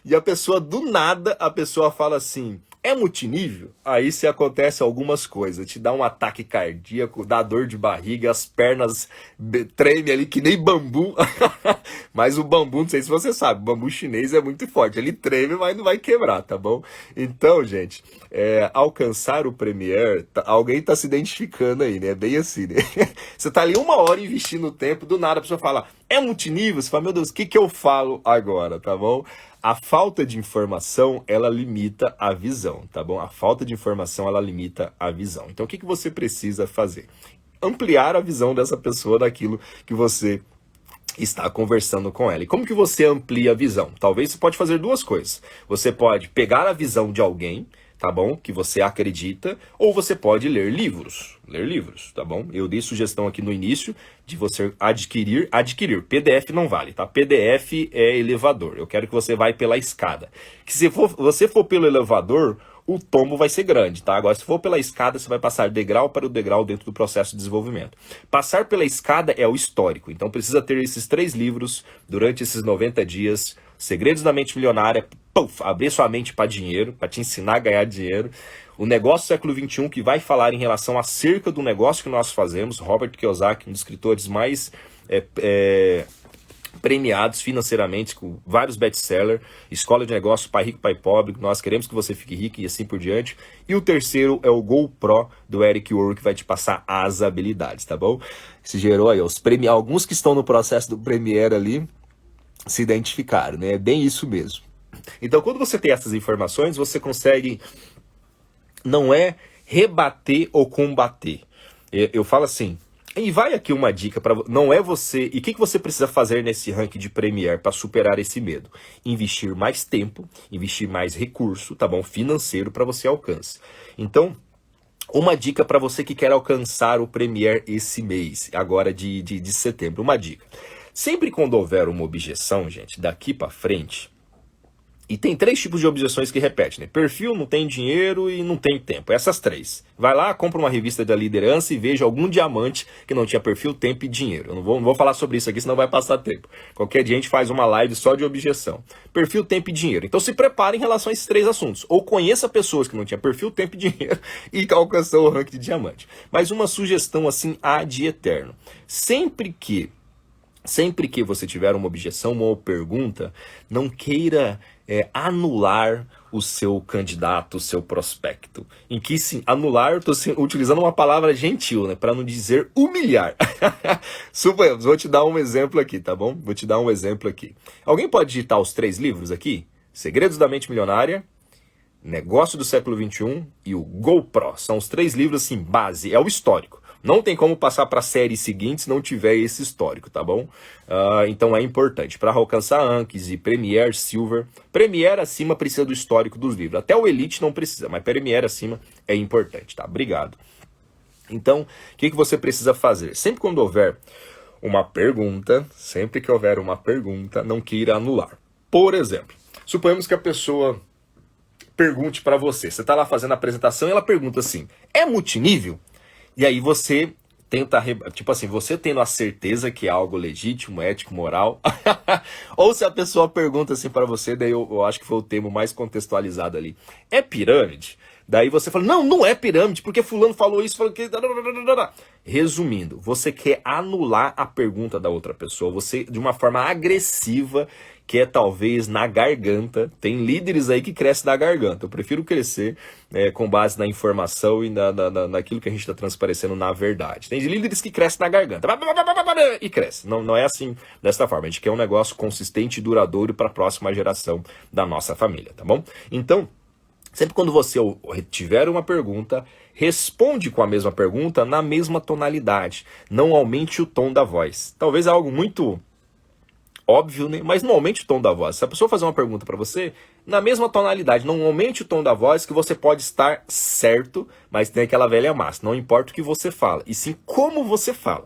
e a pessoa, do nada, a pessoa fala assim, é multinível? Aí se acontece algumas coisas, te dá um ataque cardíaco, dá dor de barriga, as pernas tremem ali que nem bambu. Mas o bambu, não sei se você sabe, o bambu chinês é muito forte, ele treme, mas não vai quebrar, tá bom? Então, gente, alcançar o Premier, alguém tá se identificando aí, né? É bem assim, né? Você tá ali 1 hora investindo tempo, do nada a pessoa fala, é multinível? Você fala, meu Deus, o que eu falo agora, tá bom? A falta de informação, ela limita a visão, tá bom? A falta de informação, ela limita a visão. Então, o que você precisa fazer? Ampliar a visão dessa pessoa daquilo que você está conversando com ela. E como que você amplia a visão? Talvez você pode fazer 2 coisas. Você pode pegar a visão de alguém, tá bom? Que você acredita, ou você pode ler livros. Ler livros, tá bom? Eu dei sugestão aqui no início de você adquirir. PDF não vale, tá? PDF é elevador. Eu quero que você vá pela escada. Que se você for pelo elevador, o tombo vai ser grande, tá? Agora, se for pela escada, você vai passar degrau para o degrau dentro do processo de desenvolvimento. Passar pela escada é o histórico. Então, precisa ter esses 3 livros durante esses 90 dias. Segredos da Mente Milionária, abrir sua mente para dinheiro, para te ensinar a ganhar dinheiro. O Negócio do Século XXI, que vai falar em relação acerca do negócio que nós fazemos. Robert Kiyosaki, um dos escritores mais premiados financeiramente, com vários best-sellers, Escola de Negócios, Pai Rico, Pai Pobre, nós queremos que você fique rico e assim por diante. E o terceiro é o GoPro, do Eric Worre, que vai te passar as habilidades, tá bom? Se gerou aí, alguns que estão no processo do Premier ali, se identificaram, né? É bem isso mesmo. Então, quando você tem essas informações, você consegue, não é rebater ou combater. Eu falo assim, e vai aqui uma dica para não é você. E o que você precisa fazer nesse ranking de Premier para superar esse medo? Investir mais tempo, investir mais recurso, tá bom? Financeiro para você alcance. Então, uma dica para você que quer alcançar o Premier esse mês, agora de setembro. Uma dica. Sempre quando houver uma objeção, gente, daqui para frente, e tem 3 tipos de objeções que repetem, né? Perfil, não tem dinheiro e não tem tempo. Essas 3. Vai lá, compra uma revista da liderança e veja algum diamante que não tinha perfil, tempo e dinheiro. Eu não vou falar sobre isso aqui, senão vai passar tempo. Qualquer dia a gente faz uma live só de objeção. Perfil, tempo e dinheiro. Então se prepare em relação a esses 3 assuntos. Ou conheça pessoas que não tinham perfil, tempo e dinheiro e alcançou o ranking de diamante. Mas uma sugestão assim ad eterno. Sempre que você tiver uma objeção, uma pergunta, não queira anular o seu candidato, o seu prospecto. Em que sim, anular, eu estou utilizando uma palavra gentil, né, para não dizer humilhar. Suponhamos, vou te dar um exemplo aqui, tá bom? Vou te dar um exemplo aqui. Alguém pode digitar os 3 livros aqui? Segredos da Mente Milionária, Negócio do Século XXI e o GoPro. São os 3 livros, assim, base, é o histórico. Não tem como passar para séries seguintes se não tiver esse histórico, tá bom? Então é importante. Para alcançar Anki e Premier, Silver. Premier acima precisa do histórico dos livros. Até o Elite não precisa, mas Premier acima é importante, tá? Obrigado. Então, o que você precisa fazer? Sempre quando houver uma pergunta, não queira anular. Por exemplo, suponhamos que a pessoa pergunte para você. Você está lá fazendo a apresentação e ela pergunta assim, é multinível? E aí você tenta, tipo assim, você tendo a certeza que é algo legítimo, ético, moral, ou se a pessoa pergunta assim para você, daí eu acho que foi o termo mais contextualizado ali, é pirâmide? Daí você fala, não, não é pirâmide, porque fulano falou isso, falou que... Resumindo, você quer anular a pergunta da outra pessoa, você, de uma forma agressiva, que é talvez na garganta. Tem líderes aí que crescem na garganta. Eu prefiro crescer com base na informação e naquilo que a gente está transparecendo na verdade. Tem líderes que crescem na garganta e cresce. Não é assim, dessa forma. A gente quer um negócio consistente e duradouro para a próxima geração da nossa família, tá bom? Então, sempre quando você tiver uma pergunta, responde com a mesma pergunta na mesma tonalidade. Não aumente o tom da voz. Talvez é algo muito óbvio, né? Mas não aumente o tom da voz. Se a pessoa fazer uma pergunta para você, na mesma tonalidade, não aumente o tom da voz, que você pode estar certo, mas tem aquela velha máxima, não importa o que você fala, e sim como você fala.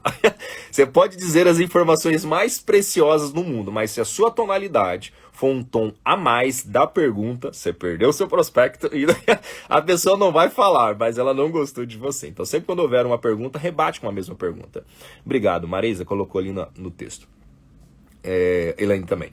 Você pode dizer as informações mais preciosas do mundo, mas se a sua tonalidade for um tom a mais da pergunta, você perdeu o seu prospecto e a pessoa não vai falar, mas ela não gostou de você. Então sempre quando houver uma pergunta, rebate com a mesma pergunta. Obrigado, Marisa, colocou ali no texto. Elaine também.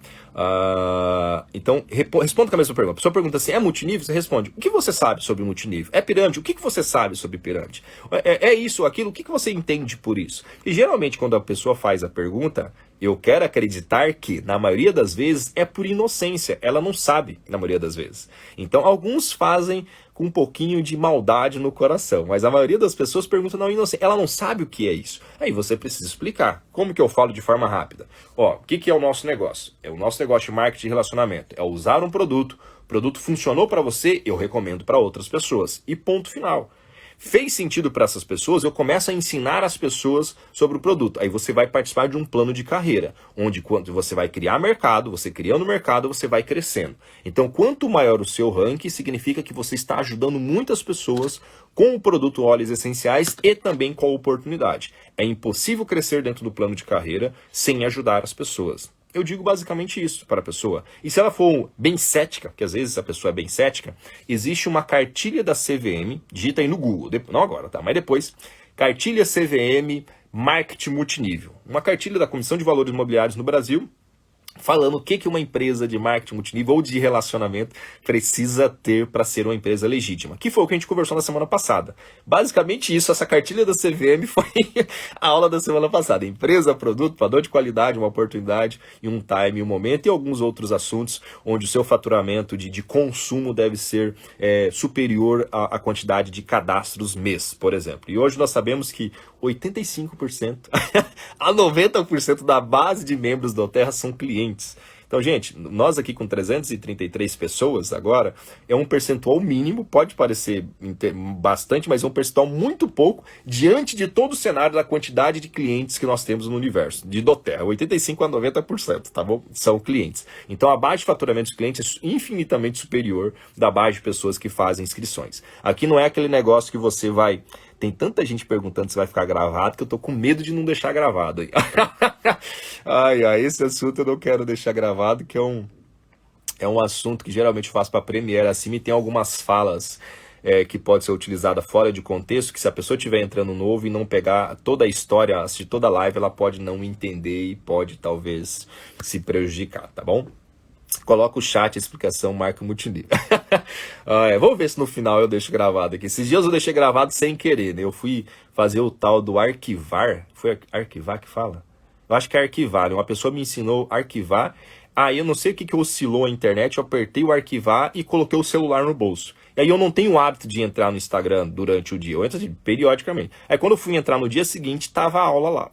Então, responda com a mesma pergunta. A pessoa pergunta assim, é multinível? Você responde, o que você sabe sobre multinível? É pirâmide? O que você sabe sobre pirâmide? É isso ou aquilo? O que você entende por isso? E geralmente quando a pessoa faz a pergunta, eu quero acreditar que, na maioria das vezes, é por inocência. Ela não sabe, na maioria das vezes. Então, alguns fazem com um pouquinho de maldade no coração, mas a maioria das pessoas pergunta não inocente, ela não sabe o que é isso. Aí você precisa explicar. Como que eu falo de forma rápida? Ó, o que é o nosso negócio? É o nosso negócio de marketing e relacionamento. É usar um produto, o produto funcionou para você, eu recomendo para outras pessoas. E ponto final. Fez sentido para essas pessoas, eu começo a ensinar as pessoas sobre o produto. Aí você vai participar de um plano de carreira, onde quando você vai criar mercado, você criando mercado, você vai crescendo. Então, quanto maior o seu ranking, significa que você está ajudando muitas pessoas com o produto óleos essenciais e também com a oportunidade. É impossível crescer dentro do plano de carreira sem ajudar as pessoas. Eu digo basicamente isso para a pessoa. E se ela for bem cética, que às vezes a pessoa é bem cética, existe uma cartilha da CVM, digita aí no Google, não agora, tá? Mas depois, cartilha CVM Marketing Multinível. Uma cartilha da Comissão de Valores Imobiliários no Brasil, falando o que uma empresa de marketing multinível ou de relacionamento precisa ter para ser uma empresa legítima. Que foi o que a gente conversou na semana passada. Basicamente isso, essa cartilha da CVM foi a aula da semana passada. Empresa, produto, padrão de qualidade, uma oportunidade e um time, um momento e alguns outros assuntos onde o seu faturamento de consumo deve ser superior à quantidade de cadastros mês, por exemplo. E hoje nós sabemos que 85% a 90% da base de membros do Terra são clientes. Então, gente, nós aqui com 333 pessoas agora, é um percentual mínimo, pode parecer bastante, mas é um percentual muito pouco diante de todo o cenário da quantidade de clientes que nós temos no universo, de doTERRA, 85% a 90%, tá bom? São clientes. Então, a base de faturamento dos clientes é infinitamente superior da base de pessoas que fazem inscrições. Aqui não é aquele negócio que você vai... Tem tanta gente perguntando se vai ficar gravado que eu tô com medo de não deixar gravado aí. Esse assunto eu não quero deixar gravado, que é um assunto que geralmente eu faço para Premiere acima e tem algumas falas que pode ser utilizada fora de contexto, que se a pessoa estiver entrando novo e não pegar toda a história, assistir toda a live, ela pode não entender e pode talvez se prejudicar, tá bom? Coloca o chat, a explicação, marca o multinível. Vamos ver se no final eu deixo gravado aqui. Esses dias eu deixei gravado sem querer, né? Eu fui fazer o tal do arquivar. Foi arquivar que fala? Eu acho que é arquivar. Uma pessoa me ensinou a arquivar. Eu não sei o que oscilou a internet. Eu apertei o arquivar e coloquei o celular no bolso. E aí eu não tenho o hábito de entrar no Instagram durante o dia. Eu entro periodicamente. Aí quando eu fui entrar no dia seguinte, tava a aula lá.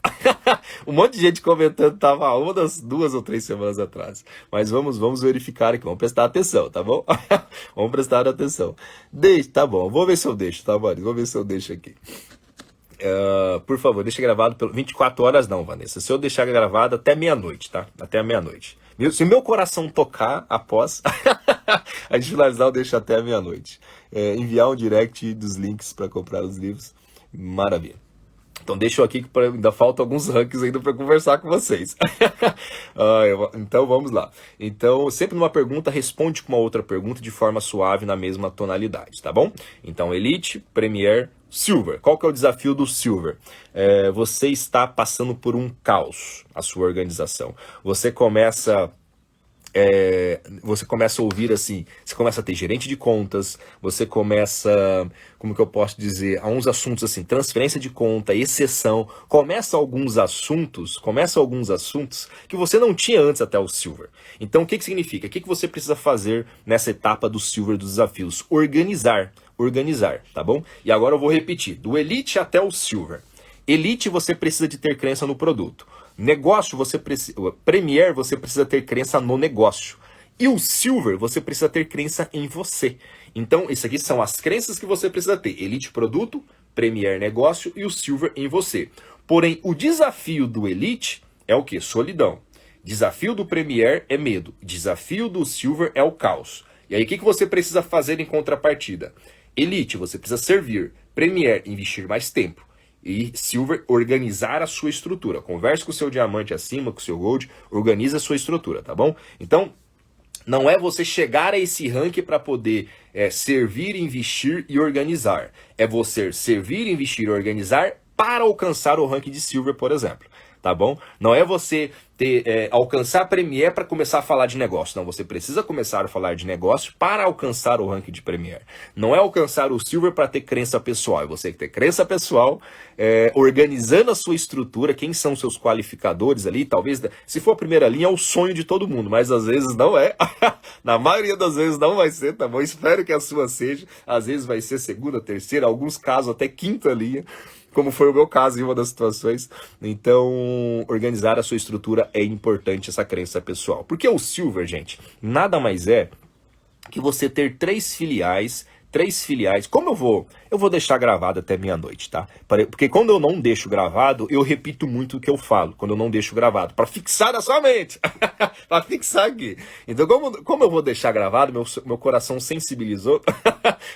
Um monte de gente comentando, tava a aula, uma das 2 ou 3 semanas atrás. Mas vamos verificar aqui, vamos prestar atenção, tá bom? Vamos prestar atenção. Tá bom, vou ver se eu deixo, tá bom? Vou ver se eu deixo aqui. Por favor, deixa gravado pelo 24 horas não, Vanessa. Se eu deixar gravado até meia-noite, tá? Até a meia-noite. Se meu coração tocar após a gente finalizar, eu deixo até a meia-noite. Enviar um direct dos links para comprar os livros. Maravilha. Então deixa eu aqui que ainda faltam alguns rankings ainda para conversar com vocês. Então vamos lá. Então sempre numa pergunta, responde com uma outra pergunta de forma suave na mesma tonalidade, tá bom? Então Elite, Premier, Silver, qual que é o desafio do Silver? Você está passando por um caos, a sua organização. Você começa a ouvir assim, você começa a ter gerente de contas, você começa, como que eu posso dizer, a uns assuntos assim, transferência de conta, exceção, começa alguns assuntos que você não tinha antes até o Silver. Então o que significa? O que você precisa fazer nessa etapa do Silver dos desafios? Organizar, tá bom? E agora eu vou repetir, do Elite até o Silver. Elite você precisa de ter crença no produto. Negócio, Premier, você precisa ter crença no negócio. E o Silver, você precisa ter crença em você. Então, isso aqui são as crenças que você precisa ter. Elite produto, Premier negócio e o Silver em você. Porém, o desafio do Elite é o quê? Solidão. Desafio do Premier é medo. Desafio do Silver é o caos. E aí, o que você precisa fazer em contrapartida? Elite, você precisa servir. Premier, investir mais tempo. E Silver, organizar a sua estrutura. Converse com o seu diamante acima, com o seu gold, organize a sua estrutura, tá bom? Então, não é você chegar a esse ranking para poder servir, investir e organizar. É você servir, investir e organizar para alcançar o ranking de Silver, por exemplo. Tá bom? Não é você alcançar a Premier para começar a falar de negócio. Não, você precisa começar a falar de negócio para alcançar o ranking de Premier. Não é alcançar o Silver para ter crença pessoal. É você que ter crença pessoal, organizando a sua estrutura, quem são seus qualificadores ali. Talvez, se for a primeira linha, é o sonho de todo mundo, mas às vezes não é. Na maioria das vezes não vai ser, tá bom? Espero que a sua seja. Às vezes vai ser segunda, terceira, alguns casos até quinta linha, como foi o meu caso em uma das situações. Então, organizar a sua estrutura é importante, essa crença pessoal. Porque o Silver, gente, nada mais é que você ter três filiais. Como eu vou deixar gravado até meia-noite, tá? Porque quando eu não deixo gravado, eu repito muito o que eu falo, quando eu não deixo gravado, para fixar na sua mente, para fixar aqui. Então, como eu vou deixar gravado, meu coração sensibilizou,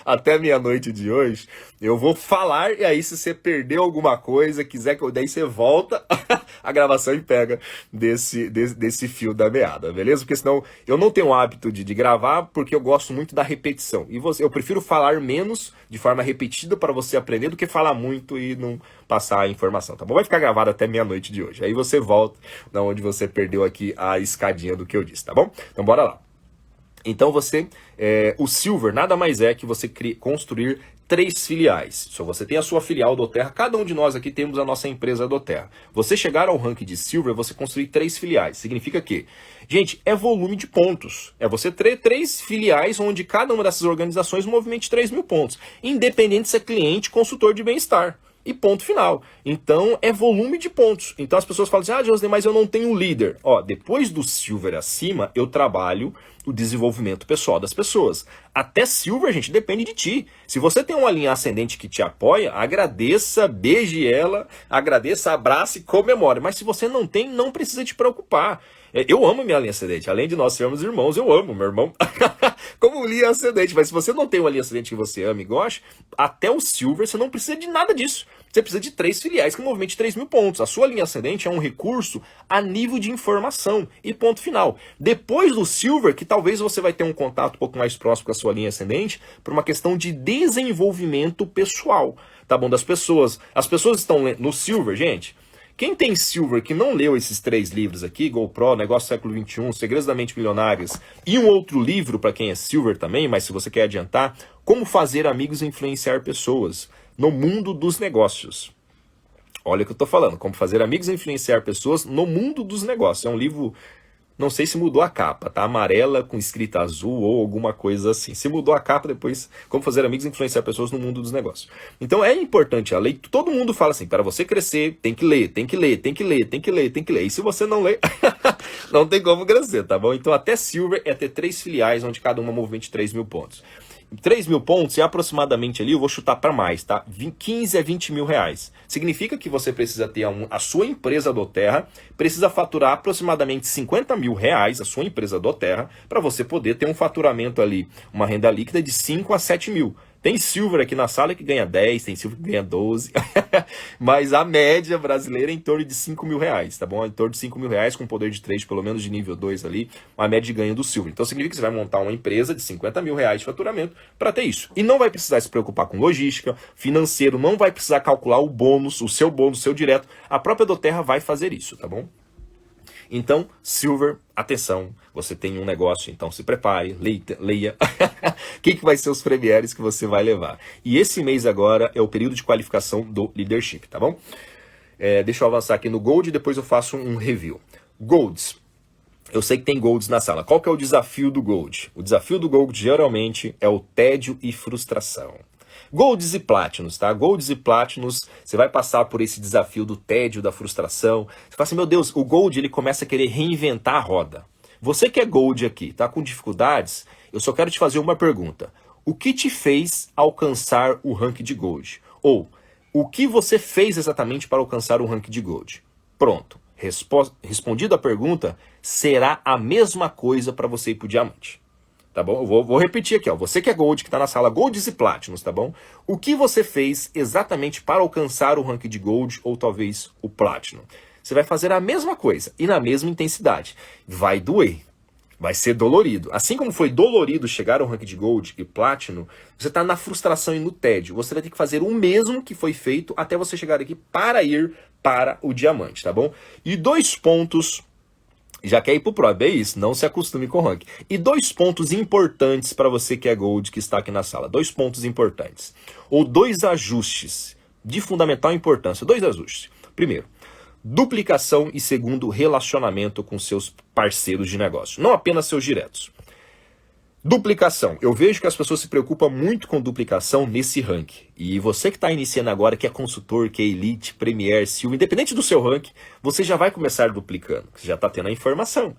até meia-noite de hoje, eu vou falar, e aí se você perdeu alguma coisa, daí você volta a gravação e pega desse fio da meada, beleza? Porque senão, eu não tenho o hábito de gravar, porque eu gosto muito da repetição, e eu prefiro falar menos, de forma repetida, para você aprender, do que falar muito e não passar a informação, tá bom? Vai ficar gravado até meia-noite de hoje. Aí você volta da onde você perdeu aqui a escadinha do que eu disse, tá bom? Então bora lá. Então o Silver nada mais é que você construir 3 filiais. Se você tem a sua filial do Terra, cada um de nós aqui temos a nossa empresa do Terra. Você chegar ao ranking de Silver, você construir 3 filiais. Significa que, gente, é volume de pontos. É você ter 3 filiais onde cada uma dessas organizações movimente 3.000 pontos. Independente se é cliente, consultor de bem-estar. E ponto final. Então, é volume de pontos. Então, as pessoas falam assim, José, mas eu não tenho líder. Ó, depois do Silver acima, eu trabalho o desenvolvimento pessoal das pessoas. Até Silver, gente, depende de ti. Se você tem uma linha ascendente que te apoia, agradeça, beije ela, agradeça, abrace e comemore. Mas se você não tem, não precisa te preocupar. Eu amo minha linha ascendente. Além de nós sermos irmãos, eu amo meu irmão como linha ascendente. Mas se você não tem uma linha ascendente que você ama e gosta, até o Silver você não precisa de nada disso. Você precisa de 3 filiais que movimente 3.000 pontos. A sua linha ascendente é um recurso a nível de informação. E ponto final. Depois do Silver, que talvez você vai ter um contato um pouco mais próximo com a sua linha ascendente, por uma questão de desenvolvimento pessoal, tá bom? Das pessoas. As pessoas estão no Silver, gente. Quem tem Silver que não leu esses 3 livros aqui, GoPro, Negócio Século XXI, Segredos da Mente Milionários, e um outro livro para quem é Silver também, mas se você quer adiantar, Como Fazer Amigos e Influenciar Pessoas no Mundo dos Negócios. Olha o que eu tô falando, Como Fazer Amigos e Influenciar Pessoas no Mundo dos Negócios. É um livro, não sei se mudou a capa, tá? Amarela com escrita azul ou alguma coisa assim. Se mudou a capa, depois, Como Fazer Amigos e Influenciar Pessoas no Mundo dos Negócios. Então é importante a leitura. Todo mundo fala assim, para você crescer, tem que ler, tem que ler, tem que ler, tem que ler, tem que ler. E se você não lê, não tem como crescer, tá bom? Então até Silver é ter 3 filiais, onde cada uma movimente 3.000 pontos. 3.000 pontos é aproximadamente ali, eu vou chutar para mais, tá? 15 a 20 mil reais. Significa que você precisa ter a sua empresa do Terra, precisa faturar aproximadamente 50 mil reais, a sua empresa do Terra, para você poder ter um faturamento ali, uma renda líquida de 5 a 7 mil. Tem Silver aqui na sala que ganha 10, tem Silver que ganha 12, mas a média brasileira é em torno de 5 mil reais, tá bom? Em torno de 5 mil reais com poder de trade pelo menos de nível 2 ali, uma média de ganho do Silver. Então significa que você vai montar uma empresa de 50 mil reais de faturamento para ter isso. E não vai precisar se preocupar com logística, financeiro, não vai precisar calcular o bônus, o seu direto. A própria doTERRA vai fazer isso, tá bom? Então, Silver, atenção, você tem um negócio, então se prepare, leia. O que vai ser os premieres que você vai levar? E esse mês agora é o período de qualificação do Leadership, tá bom? Deixa eu avançar aqui no Gold e depois eu faço um review. Golds. Eu sei que tem Golds na sala. Qual que é o desafio do Gold? O desafio do Gold geralmente é o tédio e frustração. Golds e Platinums, tá? Golds e Platinums, você vai passar por esse desafio do tédio, da frustração. Você fala assim, meu Deus, o Gold ele começa a querer reinventar a roda. Você que é Gold aqui, tá com dificuldades, eu só quero te fazer uma pergunta. O que te fez alcançar o rank de Gold? Ou, o que você fez exatamente para alcançar o rank de Gold? Pronto. Respondido a pergunta, será a mesma coisa para você ir para o Diamante. Tá bom? Eu vou repetir aqui, ó. Você que é Gold, que está na sala Golds e Platinums, tá bom? O que você fez exatamente para alcançar o rank de Gold ou talvez o Platinum? Você vai fazer a mesma coisa e na mesma intensidade. Vai doer. Vai ser dolorido. Assim como foi dolorido chegar ao rank de Gold e Platinum, você está na frustração e no tédio. Você vai ter que fazer o mesmo que foi feito até você chegar aqui para ir para o Diamante, tá bom? E 2 pontos... Já quer ir pro Pro, é isso, não se acostume com o ranking. E 2 pontos importantes para você que é Gold, que está aqui na sala. 2 pontos importantes. Ou 2 ajustes de fundamental importância. 2 ajustes. Primeiro, duplicação e segundo, relacionamento com seus parceiros de negócio. Não apenas seus diretos. Duplicação. Eu vejo que as pessoas se preocupam muito com duplicação nesse ranking. E você que está iniciando agora, que é consultor, que é Elite, Premier, Silver, independente do seu ranking, você já vai começar duplicando. Você já está tendo a informação.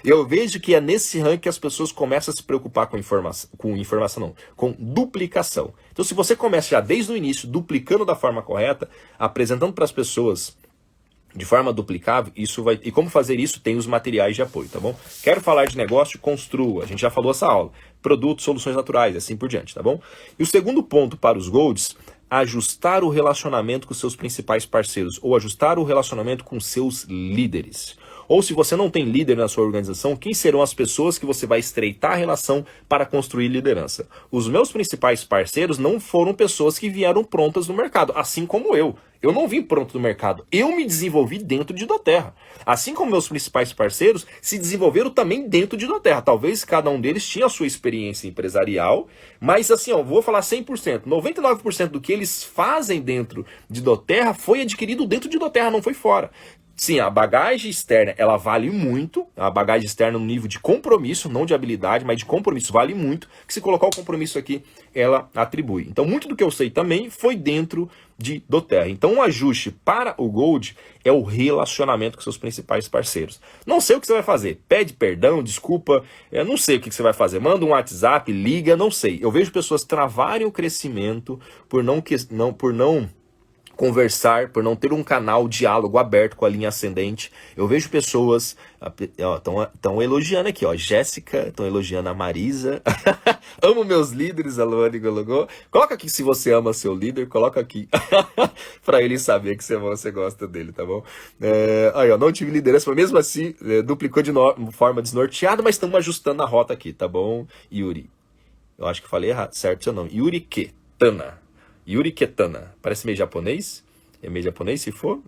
Eu vejo que é nesse ranking que as pessoas começam a se preocupar com duplicação. Então se você começa já desde o início, duplicando da forma correta, apresentando para as pessoas de forma duplicável, isso vai... E como fazer isso? Tem os materiais de apoio, tá bom? Quero falar de negócio? Construa. A gente já falou essa aula. Produtos, soluções naturais, assim por diante, tá bom? E o segundo ponto para os Golds, ajustar o relacionamento com seus principais parceiros, ou ajustar o relacionamento com seus líderes. Ou se você não tem líder na sua organização, quem serão as pessoas que você vai estreitar a relação para construir liderança? Os meus principais parceiros não foram pessoas que vieram prontas no mercado, assim como eu. Eu não vim pronto no mercado, eu me desenvolvi dentro de doTERRA. Assim como meus principais parceiros se desenvolveram também dentro de doTERRA. Talvez cada um deles tinha a sua experiência empresarial, mas assim, ó, vou falar 100%, 99% do que eles fazem dentro de doTERRA foi adquirido dentro de doTERRA, não foi fora. Sim, a bagagem externa, ela vale muito, a bagagem externa no nível de compromisso, não de habilidade, mas de compromisso, vale muito, que se colocar o compromisso aqui, ela atribui. Então, muito do que eu sei também foi dentro de doTERRA. Então, um ajuste para o Gold é o relacionamento com seus principais parceiros. Não sei o que você vai fazer, pede perdão, desculpa, não sei o que você vai fazer, manda um WhatsApp, liga, não sei. Eu vejo pessoas travarem o crescimento por não conversar, por não ter um canal, diálogo aberto com a linha ascendente. Eu vejo pessoas, estão elogiando aqui, ó, Jéssica, estão elogiando a Marisa. Amo meus líderes, a Luane colocou. Coloca aqui se você ama seu líder, coloca aqui, para ele saber que você gosta dele, tá bom? Aí, ó, não tive liderança, mas mesmo assim, duplicou de forma desnorteada, mas estamos ajustando a rota aqui, tá bom? Yuri, eu acho que falei errado, certo seu nome, Yuri Ketana. Yuri Ketana, parece meio japonês? É meio japonês se for?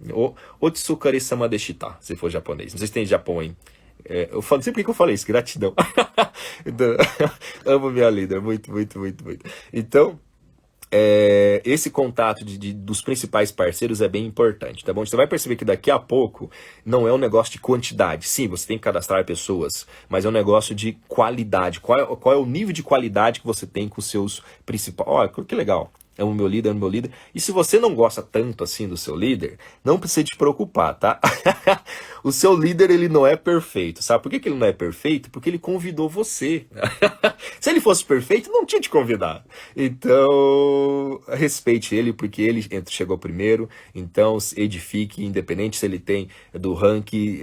Otsukare-sama deshita, se for japonês. Não sei se tem Japão, hein? Eu falo, não sei por que eu falei isso, gratidão. Então, amo minha líder, muito, muito, muito, muito. Então, esse contato dos principais parceiros é bem importante, tá bom? Você vai perceber que daqui a pouco não é um negócio de quantidade. Sim, você tem que cadastrar pessoas, mas é um negócio de qualidade. Qual é o nível de qualidade que você tem com os seus principais... Olha, que legal. amo meu líder, amo meu líder. E se você não gosta tanto assim do seu líder, não precisa te preocupar, tá? O seu líder, ele não é perfeito. Sabe por que que ele não é perfeito? Porque ele convidou você. Se ele fosse perfeito, não tinha te convidado. Então, respeite ele, porque ele chegou primeiro. Então, edifique, independente se ele tem do ranking,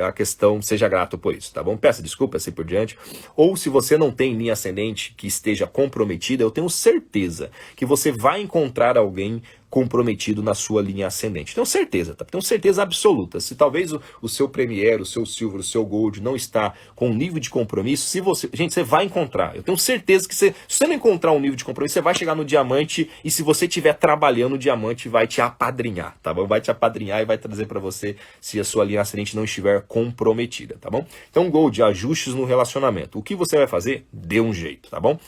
a questão, seja grato por isso, tá bom? Peça desculpa, assim por diante. Ou se você não tem linha ascendente que esteja comprometida, eu tenho certeza que você vai encontrar alguém comprometido na sua linha ascendente. Tenho certeza, tá? Tenho certeza absoluta. Se talvez o seu Premier, o seu Silver, o seu Gold não está com um nível de compromisso, gente, você vai encontrar. Eu tenho certeza que se você não encontrar um nível de compromisso, você vai chegar no diamante e se você estiver trabalhando, o diamante vai te apadrinhar, tá bom? Vai te apadrinhar e vai trazer para você se a sua linha ascendente não estiver comprometida, tá bom? Então, Gold, ajustes no relacionamento. O que você vai fazer? Dê um jeito, tá bom?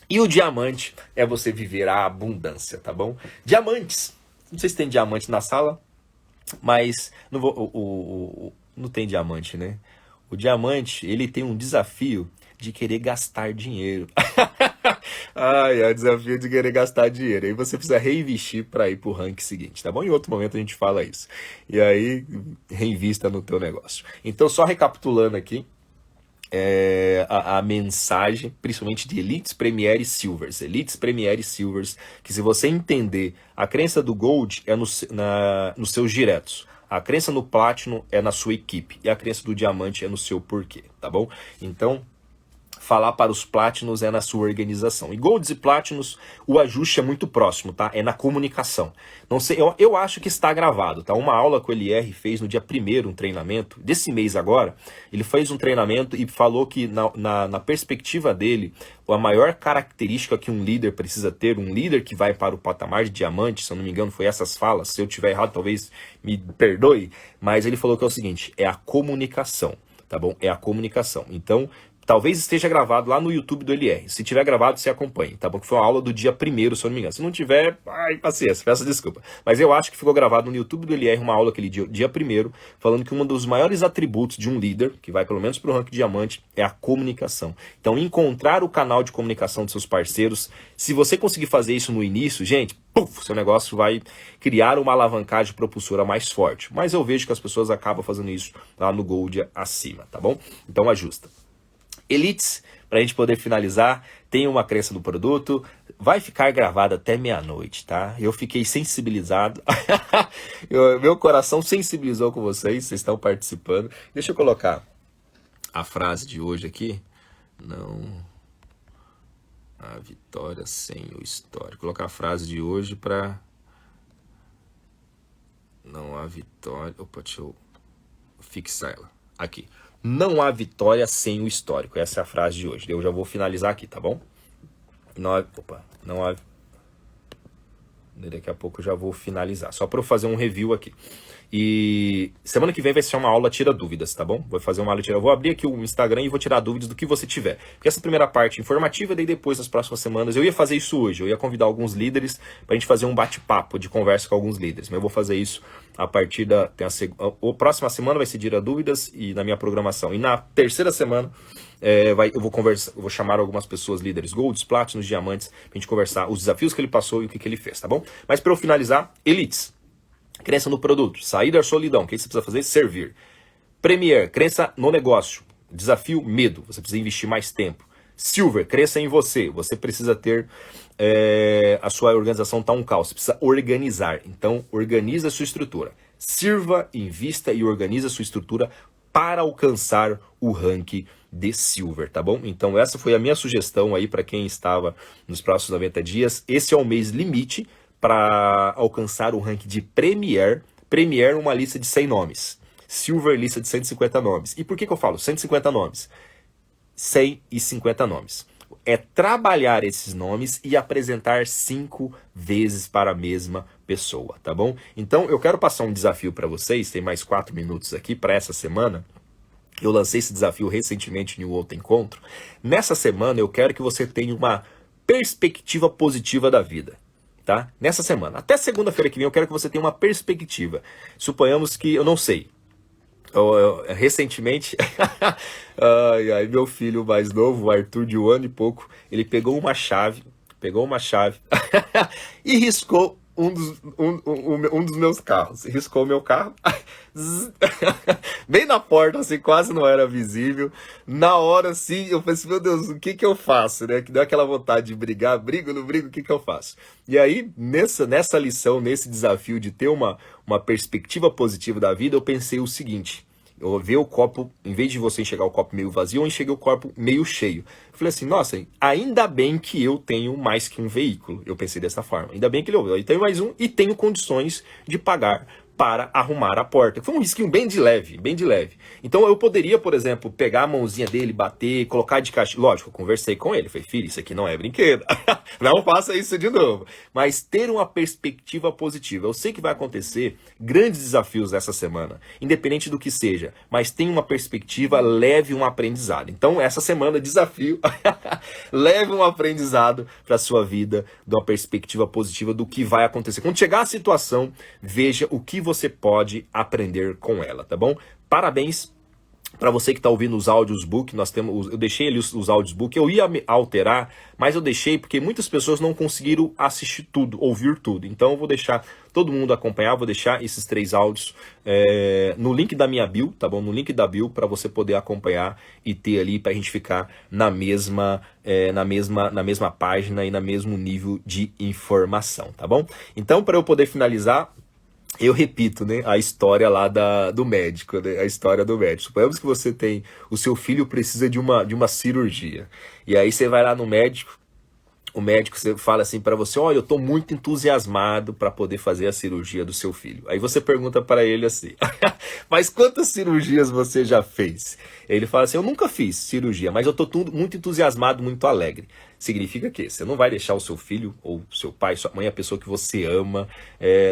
E o diamante é você viver a abundância, tá bom? Diamantes. Não sei se tem diamante na sala, mas não tem diamante, né? O diamante, ele tem um desafio de querer gastar dinheiro. É o desafio de querer gastar dinheiro. Aí você precisa reinvestir para ir pro ranking seguinte, tá bom? Em outro momento a gente fala isso. E aí, reinvista no teu negócio. Então, só recapitulando aqui, a mensagem, principalmente de Elites, Premier e Silvers. Elites, Premier e Silvers, que se você entender, a crença do Gold é nos seus diretos. A crença no Platinum é na sua equipe. E a crença do Diamante é no seu porquê, tá bom? Então, falar para os Platinums é na sua organização. E Golds e Platinums, o ajuste é muito próximo, tá? É na comunicação. Não sei, eu acho que está gravado, tá? Uma aula que o LR fez no dia 1º, um treinamento, desse mês agora, ele fez um treinamento e falou que na perspectiva dele, a maior característica que um líder precisa ter, um líder que vai para o patamar de diamante, se eu não me engano, foi essas falas, se eu tiver errado, talvez me perdoe, mas ele falou que é o seguinte, é a comunicação, tá bom? É a comunicação. Então, talvez esteja gravado lá no YouTube do LR. Se tiver gravado, você acompanhe, tá bom? Que foi uma aula do dia 1º, se eu não me engano. Se não tiver, paciência, peço desculpa. Mas eu acho que ficou gravado no YouTube do LR uma aula aquele dia 1º, falando que um dos maiores atributos de um líder, que vai pelo menos para o ranking diamante, é a comunicação. Então, encontrar o canal de comunicação dos seus parceiros. Se você conseguir fazer isso no início, gente, seu negócio vai criar uma alavancagem propulsora mais forte. Mas eu vejo que as pessoas acabam fazendo isso lá no Gold acima, tá bom? Então, ajusta. Elites, para a gente poder finalizar, tem uma crença do produto, vai ficar gravado até meia-noite, tá? Eu fiquei sensibilizado, meu coração sensibilizou com vocês estão participando. Deixa eu colocar a frase de hoje aqui. Não há vitória sem o histórico. Colocar a frase de hoje para... Não há vitória... Opa, deixa eu fixar ela. Aqui. Não há vitória sem o histórico. Essa é a frase de hoje. Eu já vou finalizar aqui, tá bom? Não há... Daqui a pouco eu já vou finalizar. Só para eu fazer um review aqui. E semana que vem vai ser uma aula tira dúvidas, tá bom? Vou fazer uma aula tira. Eu vou abrir aqui o Instagram e vou tirar dúvidas do que você tiver. Porque essa primeira parte informativa, daí depois, nas próximas semanas, eu ia fazer isso hoje. Eu ia convidar alguns líderes pra gente fazer um bate-papo de conversa com alguns líderes. Mas eu vou fazer isso a partir da... A próxima semana vai ser tira dúvidas e na minha programação. E na terceira semana... eu vou chamar algumas pessoas, líderes Golds, Platinums, Diamantes, pra gente conversar os desafios que ele passou e o que ele fez, tá bom? Mas para eu finalizar, Elites, crença no produto, sair da solidão, o que você precisa fazer? Servir. Premier, crença no negócio, desafio, medo, você precisa investir mais tempo. Silver, crença em você, você precisa ter, a sua organização tá um caos, você precisa organizar, então organiza a sua estrutura. Sirva, invista e organiza a sua estrutura para alcançar o ranking de Silver, tá bom? Então essa foi a minha sugestão aí para quem estava nos próximos 90 dias. Esse é o mês limite para alcançar o ranking de Premier. Premier, uma lista de 100 nomes. Silver, lista de 150 nomes. E por que eu falo 150 nomes? 150 nomes. É trabalhar esses nomes e apresentar 5 vezes para a mesma pessoa, tá bom? Então eu quero passar um desafio para vocês, tem mais 4 minutos aqui para essa semana. Eu lancei esse desafio recentemente em um outro encontro. Nessa semana eu quero que você tenha uma perspectiva positiva da vida, tá? Nessa semana, até segunda-feira que vem eu quero que você tenha uma perspectiva. Suponhamos que, eu não sei, recentemente, meu filho mais novo, o Arthur, de 1 ano e pouco, ele pegou uma chave, pegou uma chave e riscou um dos meus carros. Riscou o meu carro. Bem na porta, assim, quase não era visível. Na hora, assim, eu pensei, meu Deus, o que eu faço, né? Que deu aquela vontade de brigar, brigo, não brigo, o que eu faço? E aí, nessa lição, nesse desafio de ter uma perspectiva positiva da vida, eu pensei o seguinte: eu ver o copo, em vez de você enxergar o copo meio vazio, eu enxerguei o copo meio cheio. Eu falei assim, nossa, ainda bem que eu tenho mais que um veículo. Eu pensei dessa forma. Ainda bem que eu tenho mais um e tenho condições de pagar para arrumar a porta. Foi um risquinho bem de leve, bem de leve. Então eu poderia, por exemplo, pegar a mãozinha dele, bater, colocar de caixa. Lógico, eu conversei com ele. Falei, filho, isso aqui não é brinquedo. Não faça isso de novo. Mas ter uma perspectiva positiva. Eu sei que vai acontecer grandes desafios essa semana, independente do que seja. Mas tenha uma perspectiva, leve um aprendizado. Então essa semana, desafio, leve um aprendizado para a sua vida, de uma perspectiva positiva do que vai acontecer. Quando chegar a situação, veja o que você pode aprender com ela, tá bom? Parabéns para você que está ouvindo os audiosbook. Eu deixei ali os audiosbook, eu ia alterar, mas eu deixei porque muitas pessoas não conseguiram assistir tudo, ouvir tudo. Então eu vou deixar todo mundo acompanhar, vou deixar esses 3 áudios no link da minha bio, tá bom? No link da bio, para você poder acompanhar e ter ali, para a gente ficar na mesma página e no mesmo nível de informação, tá bom? Então, para eu poder finalizar, eu repito, né, a história lá do médico, né, a história do médico. Suponhamos que você tem, o seu filho precisa de uma cirurgia. E aí você vai lá no médico, o médico fala assim para você, olha, eu estou muito entusiasmado para poder fazer a cirurgia do seu filho. Aí você pergunta para ele assim, mas quantas cirurgias você já fez? Ele fala assim, eu nunca fiz cirurgia, mas eu estou muito entusiasmado, muito alegre. Significa que você não vai deixar o seu filho, ou seu pai, sua mãe, a pessoa que você ama,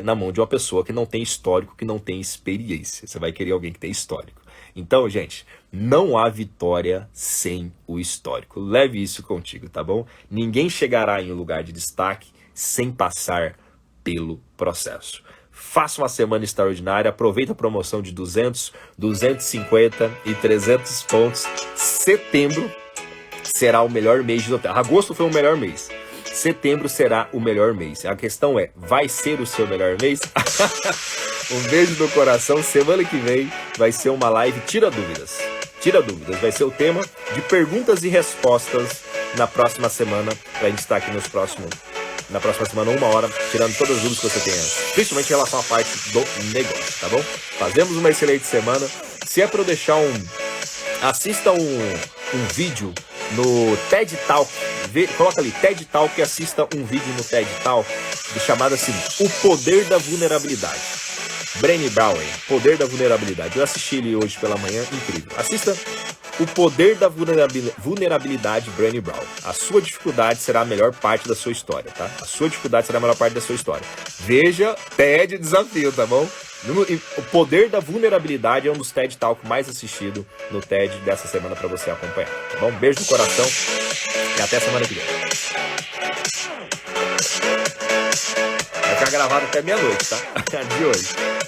na mão de uma pessoa que não tem histórico, que não tem experiência. Você vai querer alguém que tem histórico. Então, gente, não há vitória sem o histórico. Leve isso contigo, tá bom? Ninguém chegará em um lugar de destaque sem passar pelo processo. Faça uma semana extraordinária, aproveita a promoção de 200, 250 e 300 pontos. Setembro será o melhor mês de hotel. Agosto foi o melhor mês. Setembro será o melhor mês. A questão é, vai ser o seu melhor mês? Um beijo no coração. Semana que vem vai ser uma live Tira Dúvidas. Tira Dúvidas. Vai ser o tema de perguntas e respostas na próxima semana. Pra gente estar aqui na próxima semana, 1 hora, tirando todas as dúvidas que você tenha. Principalmente em relação à parte do negócio, tá bom? Fazemos uma excelente semana. Se é para eu deixar assista um vídeo no TED Talk, coloca ali TED Talk e assista um vídeo no TED Talk chamado assim, O Poder da Vulnerabilidade. Brené Brown, Poder da Vulnerabilidade. Eu assisti ele hoje pela manhã, incrível. Assista O Poder da Vulnerabilidade, Brené Brown. A sua dificuldade será a melhor parte da sua história, tá? A sua dificuldade será a melhor parte da sua história. Veja, TED Desafio, tá bom? O Poder da Vulnerabilidade é um dos TED Talk mais assistidos no TED dessa semana para você acompanhar, tá bom? Beijo no coração e até semana que vem. Vai ficar gravado até meia-noite, tá? De hoje.